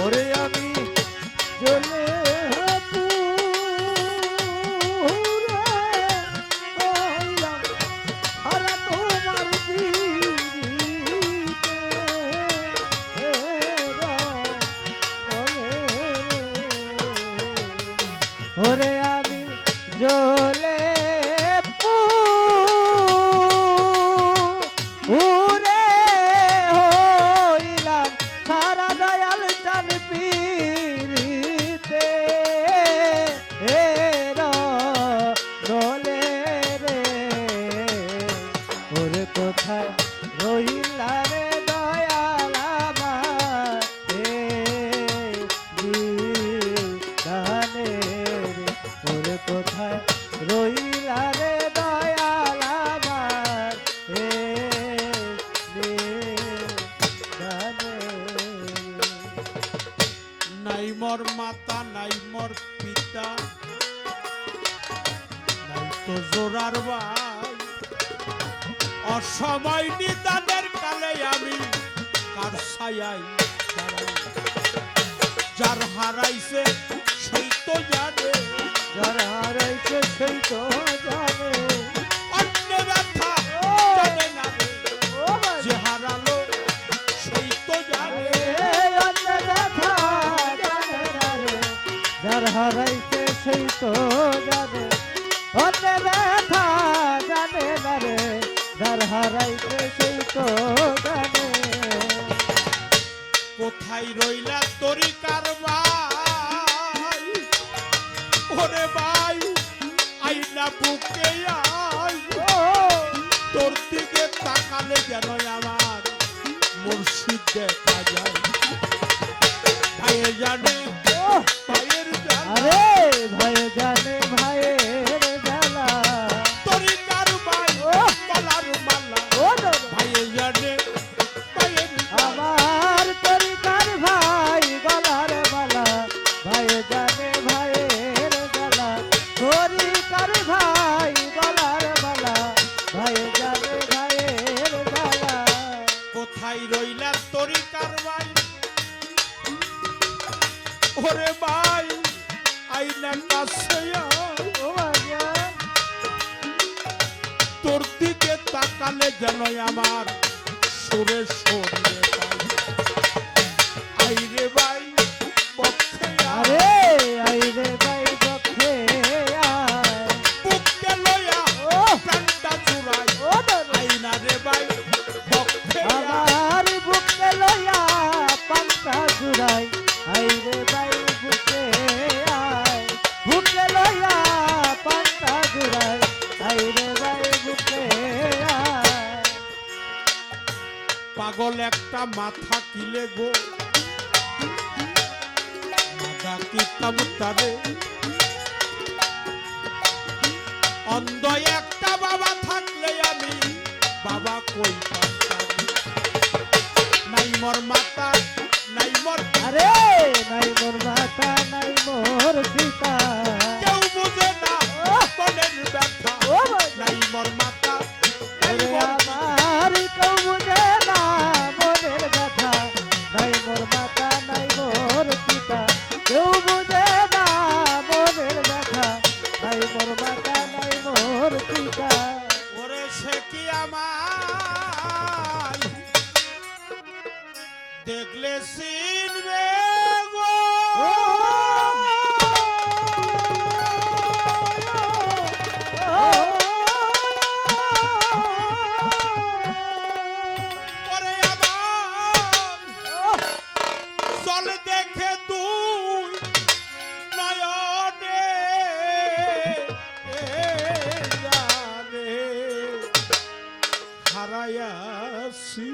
ওরে আমি জ্বলে ওরে আমি জ্বলে উরে হইলাম সারা দয়াল চান পীড়িতে নলে রে ওরে কোথায় রইলা রে দয়াল আমার গানে রে ওরে কোথায় রইলা রে দয়াল আমার গানে নাই মোর মাতা নাই মোর পিতা নাই তো জোরার ভাই অসময় নিদানের কালে আমি কার ছায়ায় দাঁড়াই যার হারাইছে সেই তো জানে যারা হারাইছে সেই তো জানে অন্য ব্যথা জানে না রে। যে হারালো সেই তো জানে যার হারাইছে সেই তো জানে অন্য ব্যথা জানে না রে যার হারাইছে সেই তো জানে কোথায় রইলা তরিকার ভাই ওরে ভাই আইনা বুকে আই তোর দিকে তাকালে যেন আমার মুর্শিদ দেখা যায় ভাইয়ে জানে ভাইয়ের জানে আরে ভয়ে জানে ভাইয়ের জ্বালা তরিকার ভাই বলার মালা ও ভাইয়ে জানে ভাইয়ের আমার ভাই রইলা তরিকার ভাই, ওরে ভাই আইনা কাছে আয়। ও ভাইয়া তোর দিকে তাকালে যেন আমার সুরে সরিয়ে পাই। আইরে ভাই পক্ষে আয়, আরে আইরে ভাই পক্ষে আয় বুকে লইয়া ও প্রাণটা জুড়াই। ও দরে আইনা রে ভাই পক্ষে আয়। আমার বুকে লইয়া পান্তা জুড়াই আইরে ভাই বুকে আয় বুকে লইয়া পান্তা জুড়াই আইরে ভাই বুকে আয় পাগল একটা মাথা কিলে গো, মাথা কিতাম তারে। অন্ধ একটা বাবা থাকলে আমি বাবা কই পারতাম। নাই মোর মাতা নাই মোর আরে নাই মোর মাতা নাই মোর পিতা কেউ বুঝে না মনের ব্যথা। ও ভাই নাই মোর মাতা নাই ওরে মোর আমার কেউ বুঝে না মনের ব্যথা নাই মোর মাতা নাই মোর পিতা কেউ বুঝে না মনের ব্যথা নাই মোর মাতা নাই মোর পিতা ওরে সে কি আমায় দেখলে চিনবে গো। ওরে আমার চল দেখে তুই নয়নে রে হারায়াছি।